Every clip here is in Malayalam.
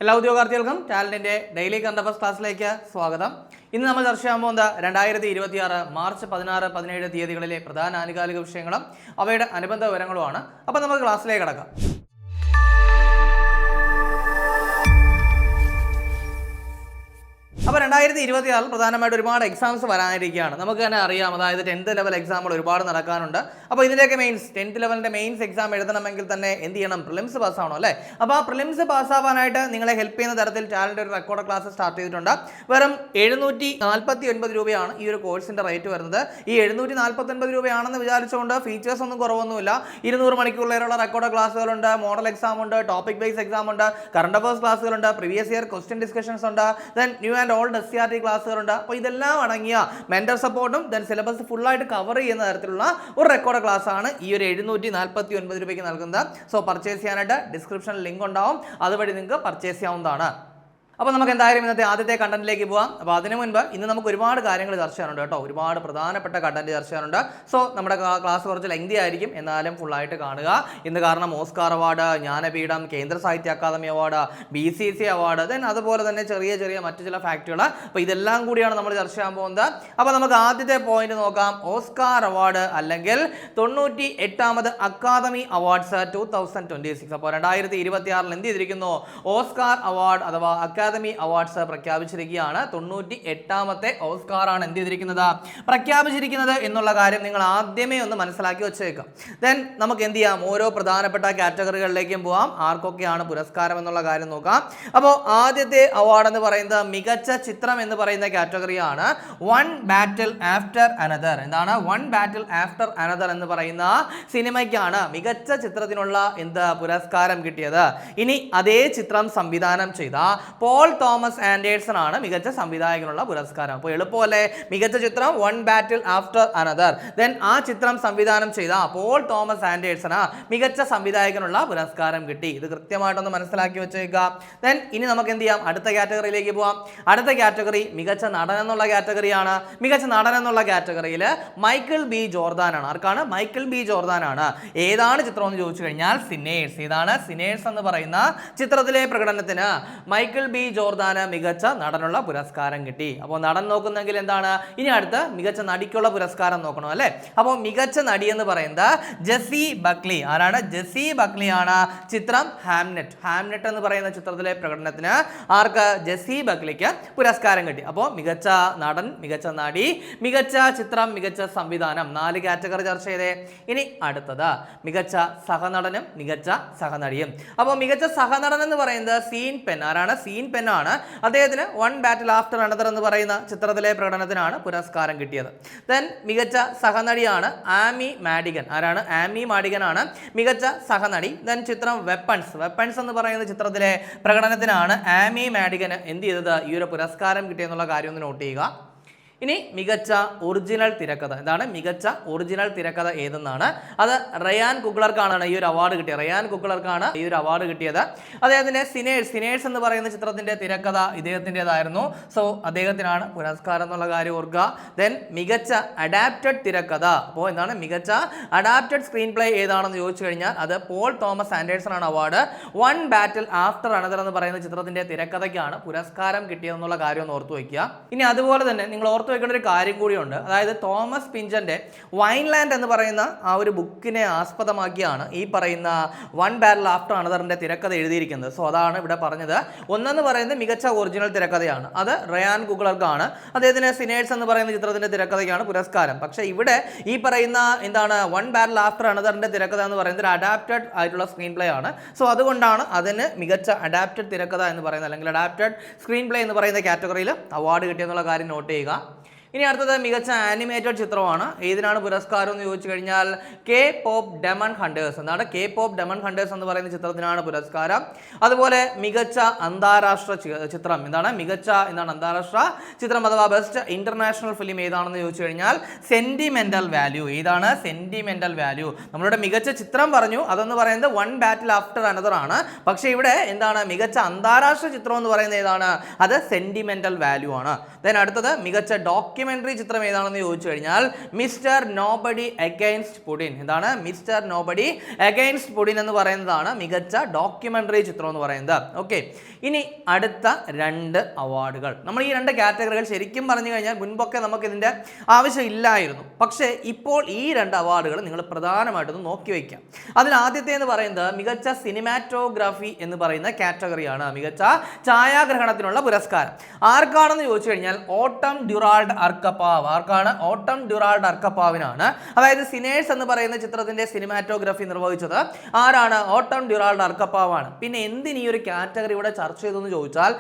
എല്ലാ ഉദ്യോഗാർത്ഥികൾക്കും ടാലന്റിന്റെ ഡെയിലി കറണ്ട് അഫയേഴ്സ് ക്ലാസ്സിലേക്ക് സ്വാഗതം. ഇന്ന് നമ്മൾ ചർച്ച ചെയ്യാൻ പോകുന്നത് 2026 മാർച്ച് 16, 17 തീയതികളിലെ പ്രധാന ആനുകാലിക വിഷയങ്ങളും അവയുടെ അനുബന്ധ വിവരങ്ങളുമാണ്. അപ്പോൾ നമുക്ക് ക്ലാസ്സിലേക്ക് കടക്കാം. അപ്പോൾ 2026 പ്രധാനമായിട്ട് ഒരുപാട് എക്സാംസ് വരാനിരിക്കുകയാണ്. നമുക്ക് തന്നെ അറിയാം, അതായത് 10th ലെവൽ എക്സാമുകൾ ഒരുപാട് നടക്കാനുണ്ട്. അപ്പോൾ ഇതിൻ്റെയൊക്കെ മെയിൻസ് 10th ലെവലിൻ്റെ മെയിൻസ് എക്സാം എഴുതണമെങ്കിൽ തന്നെ എന്ത് ചെയ്യണം? പ്രിലിംസ് പാസ്സാവണം അല്ലേ? അപ്പോൾ ആ പ്രിലിംസ് പാസ്സാവാനായിട്ട് നിങ്ങളെ ഹെൽപ്പ് ചെയ്യുന്ന തരത്തിൽ ടാലന്റ് ഒരു റെക്കോർഡ് ക്ലാസ് സ്റ്റാർട്ട് ചെയ്തിട്ടുണ്ട്. വെറും 749 രൂപയാണ് ഈ ഒരു കോഴ്സിൻ്റെ റേറ്റ് വരുന്നത്. ഈ 749 രൂപയാണെന്ന് വിചാരിച്ചുകൊണ്ട് ഫീച്ചേഴ്സ് ഒന്നും കുറവൊന്നുമില്ല. 200 മണിക്കൂറിലേറുള്ള റെക്കോർഡ് ക്ലാസ്സുകളുണ്ട്, മോഡൽ എക്സാം ഉണ്ട്, ടോപ്പിക് ബേസ് എക്സാം ഉണ്ട്, കറണ്ട് അഫയേഴ്സ് ക്ലാസ്സുകളുണ്ട്, പ്രീവിയസ് ഇയർ ക്വസ്റ്റ്യൻ ഡിസ്കഷൻസ് ഉണ്ട്, then new and old SCRT ക്ലാസ്സുകളുണ്ട്. അപ്പോൾ ഇതെല്ലാം അടങ്ങിയ മെന്റർ സപ്പോർട്ടും ദെൻ സിലബസ് ഫുള്ളായിട്ട് കവർ ചെയ്യുന്ന തരത്തിലുള്ള ഒരു റെക്കോർഡ് ക്ലാസ് ആണ് ഈ ഒരു 749 രൂപയ്ക്ക് നൽകുന്നത്. സോ പർച്ചേസ് ചെയ്യാനായിട്ട് ഡിസ്ക്രിപ്ഷനിൽ ലിങ്ക് ഉണ്ടാവും, അതുവഴി നിങ്ങൾക്ക് പർച്ചേസ് ചെയ്യാവുന്നതാണ്. അപ്പോൾ നമുക്ക് എന്തായാലും ഇന്നത്തെ ആദ്യത്തെ കണ്ടന്റിലേക്ക് പോകാം. അപ്പോൾ അതിനു മുൻപ് ഇന്ന് നമുക്ക് ഒരുപാട് കാര്യങ്ങൾ ചർച്ച ചെയ്യാനുണ്ട് കേട്ടോ, ഒരുപാട് പ്രധാനപ്പെട്ട കണ്ടന്റ് ചർച്ച ചെയ്യാനുണ്ട്. സോ നമ്മുടെ ക്ലാസ് കുറച്ച് ലെങ്തി ആയിരിക്കും, എന്നാലും ഫുള്ളായിട്ട് കാണുക. ഇന്ന് കാരണം Oscar award, Jnanpith, Kendra Sahitya Akademi award, BCC award, then അതുപോലെ തന്നെ ചെറിയ മറ്റു ചില ഫാക്റ്റുകൾ. അപ്പോൾ ഇതെല്ലാം കൂടിയാണ് നമ്മൾ ചർച്ച ചെയ്യാൻ പോകുന്നത്. അപ്പോൾ നമുക്ക് ആദ്യത്തെ പോയിന്റ് നോക്കാം. ഓസ്കാർ അവാർഡ് അല്ലെങ്കിൽ 98ാമത് അക്കാദമി അവാർഡ്സ് 2026. അപ്പോൾ 2026 എന്ത് ചെയ്തിരിക്കുന്നു? ഓസ്കാർ അവാർഡ് അഥവാ അക്കാദമി അവാർഡ്സ് പ്രഖ്യാപിച്ചിരിക്കുകയാണ്. 98ാമത്തെ ഓസ്കാർ ആണ് എന്ത് ചെയ്തിരിക്കുന്നത്? പ്രഖ്യാപിച്ചിരിക്കുന്നത് എന്നുള്ള കാര്യം നിങ്ങൾ ആദ്യമേ ഒന്ന് മനസ്സിലാക്കി വെച്ചേക്കാം. ദെൻ നമുക്ക് എന്ത് ചെയ്യാം? ഓരോ പ്രധാനപ്പെട്ട കാറ്റഗറികളിലേക്കും പോവാം. ആർക്കൊക്കെയാണ് പുരസ്കാരം എന്നുള്ള കാര്യം നോക്കാം. അപ്പോൾ ആദ്യത്തെ അവാർഡ് എന്ന് പറയുന്നത് മികച്ച ചിത്രം എന്ന് പറയുന്ന കാറ്റഗറിയാണ്. വൺ ബാറ്റിൽ ആഫ്റ്റർ അനദർ. എന്താണ് വൺ ബാറ്റിൽ ആഫ്റ്റർ അനദർ എന്ന് പറയുന്ന സിനിമയ്ക്കാണ് മികച്ച ചിത്രത്തിനുള്ള പുരസ്കാരം കിട്ടിയത്. ഇനി അതേ ചിത്രം സംവിധാനം ചെയ്ത പോൾ തോമസ് ആൻഡേഴ്സൺ ആണ് മികച്ച സംവിധായകനുള്ള പുരസ്കാരം. അപ്പോൾ എളുപ്പമല്ലേ? മികച്ച ചിത്രം വൺ ബാറ്റിൽ ആഫ്റ്റർ അനദർ, ദെൻ ആ ചിത്രം സംവിധാനം ചെയ്ത പോൾ തോമസ് ആൻഡേഴ്സൺ മികച്ച സംവിധായകനുള്ള പുരസ്കാരം കിട്ടി. ഇത് കൃത്യമായിട്ടൊന്ന് മനസ്സിലാക്കി വെച്ചേക്കുക. ദെൻ ഇനി നമുക്ക് എന്ത് ചെയ്യാം? അടുത്ത കാറ്റഗറിയിലേക്ക് പോവാം. അടുത്ത കാറ്റഗറി മികച്ച നടൻ എന്നുള്ള കാറ്റഗറിയാണ്. മികച്ച നടൻ എന്നുള്ള കാറ്റഗറിയിൽ മൈക്കിൾ ബി ജോർദാൻ ആണ്. ആർക്കാണ്? മൈക്കിൾ ബി ജോർദാൻ ആണ്. ഏതാണ് ചിത്രം എന്ന് ചോദിച്ചു കഴിഞ്ഞാൽ സിനേഴ്സ്. ഏതാണ്? സിനേഴ്സ് എന്ന് പറയുന്ന ചിത്രത്തിലെ പ്രകടനത്തിന് മൈക്കിൾ ബി ജോർദാന് മികച്ച നടനുള്ള പുരസ്കാരം കിട്ടി. അപ്പോൾ നടൻ നോക്കുന്നെങ്കിൽ എന്താണ്? ഇനി അടുത്ത് മികച്ച നടിക്കുള്ള പുരസ്കാരം നോക്കണം അല്ലേ? അപ്പോൾ മികച്ച നടി എന്ന് പറയുന്നത് ജെസ്സി ബക്ലി. ആരാണ്? ജെസ്സി ബക്ലി ആണ്. ചിത്രം ഹാംനെറ്റ്. ഹാംനെറ്റ് എന്ന് പറയുന്ന ചിത്രത്തിലെ പ്രകടനത്തിന് ആർക്ക്? ജെസ്സി ബക്ലിക്ക് പുരസ്കാരം കിട്ടി. അപ്പോൾ മികച്ച നടൻ, മികച്ച നടി, മികച്ച ചിത്രം, മികച്ച സംവിധാനം, 4 കാറ്റഗറി ചർച്ച ചെയ്തേ. ഇനി അടുത്തത് മികച്ച സഹനടനും മികച്ച സഹനടിയും. അപ്പോൾ മികച്ച സഹനടൻ എന്ന് പറയുന്നത് സീൻ പെൻ. ആരാണ്? സീൻ പെൻ ആണ്. അദ്ദേഹത്തിന് വൺ ബാറ്റിൽ ആഫ്റ്റർ അനദർ എന്ന് പറയുന്ന ചിത്രത്തിലെ പ്രകടനത്തിനാണ് പുരസ്കാരം കിട്ടിയത്. ദെൻ മികച്ച സഹനടിയാണ് ആമി മാഡിഗൻ. ആരാണ്? ആമി മാഡിഗൻ ആണ് മികച്ച സഹനടി. ദെൻ ചിത്രം വെപ്പൺസ് എന്ന് പറയുന്ന ചിത്രത്തിലെ പ്രകടനത്തിനാണ് ആമി മാഡിഗന് എന്ത് ചെയ്തത്? ഈ ഒരു പുരസ്കാരം കിട്ടിയെന്നുള്ള കാര്യം ഒന്ന് നോട്ട് ചെയ്യുക. ഇനി മികച്ച ഒറിജിനൽ തിരക്കഥ. എന്താണ് മികച്ച ഒറിജിനൽ തിരക്കഥ ഏതെന്നാണ്? അത് റയാൻ കുഗ്ലർക്കാണ് ഈ ഒരു അവാർഡ് കിട്ടിയത്. റയാൻ കുഗ്ലർക്കാണ് ഈ ഒരു അവാർഡ് കിട്ടിയത്. അദ്ദേഹത്തിന്റെ സിനേഴ്സ് എന്ന് പറയുന്ന ചിത്രത്തിന്റെ തിരക്കഥ ഇദ്ദേഹത്തിൻ്റെതായിരുന്നു. സോ അദ്ദേഹത്തിനാണ് പുരസ്കാരം എന്നുള്ള കാര്യം ഓർക്കുക. ദെൻ മികച്ച അഡാപ്റ്റഡ് തിരക്കഥ. അപ്പോൾ എന്താണ് മികച്ച അഡാപ്റ്റഡ് സ്ക്രീൻ പ്ലേ ഏതാണെന്ന് ചോദിച്ചു കഴിഞ്ഞാൽ അത് പോൾ തോമസ് ആൻഡേഴ്സൺ ആണ് അവാർഡ്. വൺ ബാറ്റിൽ ആഫ്റ്റർ അനദർ എന്ന് പറയുന്ന ചിത്രത്തിന്റെ തിരക്കഥയ്ക്കാണ് പുരസ്കാരം കിട്ടിയതെന്നുള്ള കാര്യം ഒന്ന് ഓർത്തു വയ്ക്കുക. ഇനി അതുപോലെ തന്നെ നിങ്ങൾ ഓർത്ത് വെക്കേണ്ട ഒരു കാര്യം കൂടിയുണ്ട്. അതായത് തോമസ് പിഞ്ചന്റെ വൈൻലാൻഡ് എന്ന് പറയുന്ന ആ ഒരു ബുക്കിനെ ആസ്പദമാക്കിയാണ് ഈ പറയുന്ന വൺ ബാറ്റിൽ ആഫ്റ്റർ അനദറിന്റെ തിരക്കഥ എഴുതിയിരിക്കുന്നത്. സോ അതാണ് ഇവിടെ പറഞ്ഞത്. ഒന്നെന്ന് പറയുന്നത് മികച്ച ഒറിജിനൽ തിരക്കഥയാണ്, അത് റയാൻ കുഗ്ലർക്കാണ്. അദ്ദേഹത്തിന് സിനേഴ്സ് എന്ന് പറയുന്ന ചിത്രത്തിന്റെ തിരക്കഥയ്ക്കാണ് പുരസ്കാരം. പക്ഷേ ഇവിടെ ഈ പറയുന്ന വൺ ബാറ്റിൽ ആഫ്റ്റർ അനദറിന്റെ തിരക്കഥ എന്ന് പറയുന്നത് ഒരു അഡാപ്റ്റഡ് ആയിട്ടുള്ള സ്ക്രീൻ പ്ലേ ആണ്. സോ അതുകൊണ്ടാണ് അതിന് മികച്ച അഡാപ്റ്റഡ് തിരക്കഥ എന്ന് പറയുന്നത് അല്ലെങ്കിൽ അഡാപ്റ്റഡ് സ്ക്രീൻ പ്ലേ എന്ന് പറയുന്ന കാറ്റഗറിയിൽ അവാർഡ് കിട്ടിയെന്നുള്ള കാര്യം നോട്ട് ചെയ്യുക. ഇനി അടുത്തത് മികച്ച ആനിമേറ്റഡ് ചിത്രമാണ്. ഏതിനാണ് പുരസ്കാരം എന്ന് ചോദിച്ചു കഴിഞ്ഞാൽ കെ പോപ്പ് ഡെമൺ ഹണ്ടേഴ്സ്. എന്താണ്? കെ പോപ്പ് ഡെമൺ ഹണ്ടേഴ്സ് എന്ന് പറയുന്ന ചിത്രത്തിനാണ് പുരസ്കാരം. അതുപോലെ മികച്ച അന്താരാഷ്ട്ര ചിത്രം. എന്താണ്? മികച്ച അന്താരാഷ്ട്ര ചിത്രം അഥവാ ബെസ്റ്റ് ഇന്റർനാഷണൽ ഫിലിം ഏതാണെന്ന് ചോദിച്ചു കഴിഞ്ഞാൽ സെന്റിമെന്റൽ വാല്യൂ. ഏതാണ്? Sentimental value. നമ്മളുടെ മികച്ച ചിത്രം പറഞ്ഞു, അതെന്ന് പറയുന്നത് വൺ ബാറ്റിൽ ആഫ്റ്റർ അനദർ ആണ്. പക്ഷേ ഇവിടെ മികച്ച അന്താരാഷ്ട്ര ചിത്രം എന്ന് പറയുന്നത് ഏതാണ്? അത് സെന്റിമെന്റൽ വാല്യൂ ആണ്. ദെൻ അടുത്തത് മികച്ച ഡോക്യുമെന്ററി ഡോക്യുമെന്ററി ചിത്രം ഏതാണെന്ന് ചോദിച്ചു കഴിഞ്ഞാൽ മിസ്റ്റർ നോബഡി അഗൈൻസ്റ്റ് പുടിൻ. എന്താണ് മിസ്റ്റർ നോബഡി അഗൈൻസ്റ്റ് പുടിൻ എന്ന് പറയുന്നതാണ് മികച്ച ഡോക്യുമെന്ററി ചിത്രം എന്ന് പറയുന്നത്. ഓക്കെ, ഇനി അടുത്ത 2 അവാർഡുകൾ. നമ്മൾ ഈ 2 കാറ്റഗറികൾ ശരിക്കും പറഞ്ഞു കഴിഞ്ഞാൽ മുൻപൊക്കെ നമുക്ക് ഇതിൻ്റെ ആവശ്യമില്ലായിരുന്നു. പക്ഷേ ഇപ്പോൾ ഈ 2 അവാർഡുകൾ നിങ്ങൾ പ്രധാനമായിട്ടൊന്ന് നോക്കി വയ്ക്കാം. അതിൽ ആദ്യത്തെ എന്ന് പറയുന്നത് മികച്ച സിനിമാറ്റോഗ്രാഫി എന്ന് പറയുന്ന കാറ്റഗറിയാണ്. മികച്ച ഛായാഗ്രഹണത്തിനുള്ള പുരസ്കാരം ആർക്കാണെന്ന് ചോദിച്ചു കഴിഞ്ഞാൽ ഓട്ടം ഡ്യൂറാൾഡ് അർക്കപ്പാവ്. ആർക്കാണ്? ഓട്ടം ഡ്യൂറാൾഡ് അർക്കപ്പാവിനാണ്. അതായത് സിനേഴ്സ് എന്ന് പറയുന്ന ചിത്രത്തിന്റെ സിനിമാറ്റോഗ്രാഫി നിർവഹിച്ചത് ആരാണ്? ഓട്ടം ഡ്യൂറാൾഡ് അർക്കപ്പാവാണ്. പിന്നെ എന്തിന് ഈ ഒരു കാറ്റഗറി ഇവിടെ ചർച്ച ചെയ്തെന്ന് ചോദിച്ചാൽ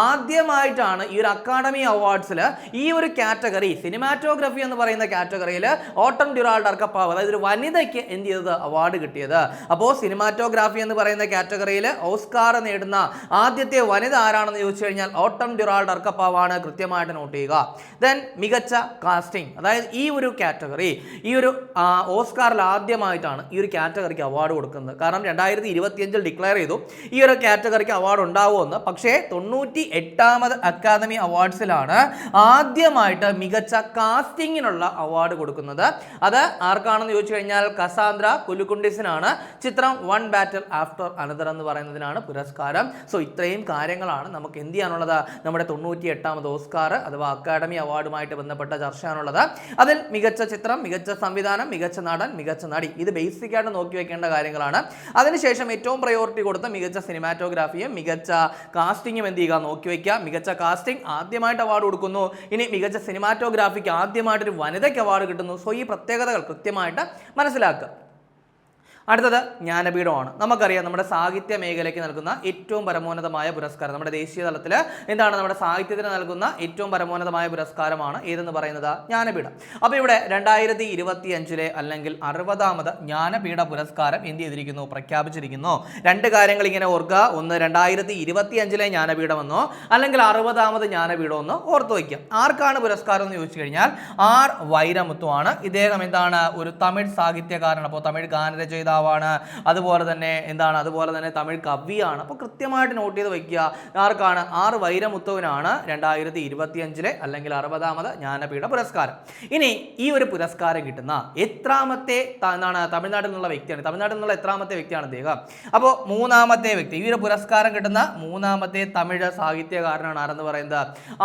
ആദ്യമായിട്ടാണ് ഈ ഒരു അക്കാഡമി അവാർഡ്സിൽ ഈ ഒരു കാറ്റഗറി സിനിമാറ്റോഗ്രാഫി എന്ന് പറയുന്ന കാറ്റഗറിയിൽ ഓട്ടം ഡ്യൂറാൾഡ് അർക്കപ്പാവ്, അതായത് ഒരു വനിതയ്ക്ക് എന്ത് ചെയ്തത്? അവാർഡ് കിട്ടിയത്. അപ്പോൾ സിനിമാറ്റോഗ്രാഫി എന്ന് പറയുന്ന കാറ്റഗറിയിൽ ഓസ്കാർ നേടുന്ന ആദ്യത്തെ വനിത ആരാണെന്ന് ചോദിച്ചു കഴിഞ്ഞാൽ ഓട്ടം ഡ്യൂറാൾഡ് അർക്കപ്പാവാണ്. കൃത്യമായിട്ട് നോട്ട് ചെയ്യുക. ദെൻ മികച്ച കാസ്റ്റിംഗ്, അതായത് ഈ ഒരു കാറ്റഗറി ഈ ഒരു ഓസ്കാറിൽ ആദ്യമായിട്ടാണ് ഈ ഒരു കാറ്റഗറിക്ക് അവാർഡ് കൊടുക്കുന്നത്. കാരണം 2025 ഡിക്ലെയർ ചെയ്തു ഈ ഒരു കാറ്റഗറിക്ക് അവാർഡ് ഉണ്ടാവുമെന്ന്. പക്ഷേ 98ാമത് അക്കാദമി അവാർഡ്സിലാണ് ആദ്യമായിട്ട് മികച്ച കാസ്റ്റിങ്ങിനുള്ള അവാർഡ് കൊടുക്കുന്നത്. അത് ആർക്കാണെന്ന് ചോദിച്ചു കഴിഞ്ഞാൽ കസാന്ദ്ര കുലുക്കുണ്ടിസിനാണ്. ചിത്രം വൺ ബാറ്റിൽ ആഫ്റ്റർ അനദർ എന്ന് പറയുന്നതിനാണ് പുരസ്കാരം. സോ ഇത്രയും കാര്യങ്ങളാണ് നമുക്ക് എന്ത് ചെയ്യാനുള്ളത്? നമ്മുടെ 98ാമത് ഓസ്കാർ അഥവാ അക്കാഡമി അവാർഡുമായിട്ട് ബന്ധപ്പെട്ട ചർച്ചയാണുള്ളത്. അതിൽ മികച്ച ചിത്രം, മികച്ച സംവിധാനം, മികച്ച നടൻ, മികച്ച നടി, ഇത് ബേസിക് ആയിട്ട് നോക്കി വെക്കേണ്ട കാര്യങ്ങളാണ്. അതിനുശേഷം ഏറ്റവും പ്രയോറിറ്റി കൊടുത്ത മികച്ച സിനിമാറ്റോഗ്രാഫിയും മികച്ച കാസ്റ്റിങ്ങും എന്ത് ചെയ്യുക? നോക്കി വയ്ക്കുക. മികച്ച കാസ്റ്റിംഗ് ആദ്യമായിട്ട് അവാർഡ് കൊടുക്കുന്നു. ഇനി മികച്ച സിനിമാറ്റോഗ്രാഫിക്ക് ആദ്യമായിട്ടൊരു വനിതയ്ക്ക് അവാർഡ് കിട്ടുന്നു. സോ ഈ പ്രത്യേകതകൾ കൃത്യമായിട്ട് മനസ്സിലാക്കുക. അടുത്തത് ജ്ഞാനപീഠമാണ്. നമുക്കറിയാം നമ്മുടെ സാഹിത്യ മേഖലയ്ക്ക് നൽകുന്ന ഏറ്റവും പരമോന്നതമായ പുരസ്കാരം. നമ്മുടെ ദേശീയ തലത്തിൽ എന്താണ്? നമ്മുടെ സാഹിത്യത്തിന് നൽകുന്ന ഏറ്റവും പരമോന്നതമായ പുരസ്കാരമാണ് ഏതെന്ന് പറയുന്നത്? ജ്ഞാനപീഠം. അപ്പോൾ ഇവിടെ 2025 അല്ലെങ്കിൽ 60ാമത് ജ്ഞാനപീഠ പുരസ്കാരം എന്ത് ചെയ്തിരിക്കുന്നു? പ്രഖ്യാപിച്ചിരിക്കുന്നു. 2 കാര്യങ്ങൾ ഇങ്ങനെ ഓർക്കുക. ഒന്ന് 2025 ജ്ഞാനപീഠമെന്നോ അല്ലെങ്കിൽ 60ാമത് ജ്ഞാനപീഠമെന്നോ ഓർത്തു വയ്ക്കുക. ആർക്കാണ് പുരസ്കാരം എന്ന് ചോദിച്ചു കഴിഞ്ഞാൽ ആർ വൈരമുത്തുവാണ്. ഇദ്ദേഹം എന്താണ്? ഒരു തമിഴ് സാഹിത്യകാരനാണ്. അപ്പോൾ തമിഴ് ഗാനരചയിതാവാണ്. അതുപോലെ തന്നെ എന്താണ്? അതുപോലെ തന്നെ തമിഴ് കവിയാണ്. അപ്പോൾ കൃത്യമായിട്ട് നോട്ട് ചെയ്ത് വയ്ക്കുക. ആർക്കാണ്? ആർ വൈരമുത്തുവിനാണ് 2025 അല്ലെങ്കിൽ 60ാമത് ജ്ഞാനപീഠ പുരസ്കാരം. ഇനി ഈ ഒരു പുരസ്കാരം കിട്ടുന്ന എത്രാമത്തെ എന്താണ്? തമിഴ്നാട്ടിൽ നിന്നുള്ള വ്യക്തിയാണ്. തമിഴ്നാട്ടിൽ നിന്നുള്ള എത്രാമത്തെ വ്യക്തിയാണ് അദ്ദേഹം? അപ്പോൾ 3ാമത്തെ വ്യക്തി. ഈ ഒരു പുരസ്കാരം കിട്ടുന്ന 3ാമത്തെ തമിഴ് സാഹിത്യകാരനാണ് ആരെന്ന് പറയുന്നത്?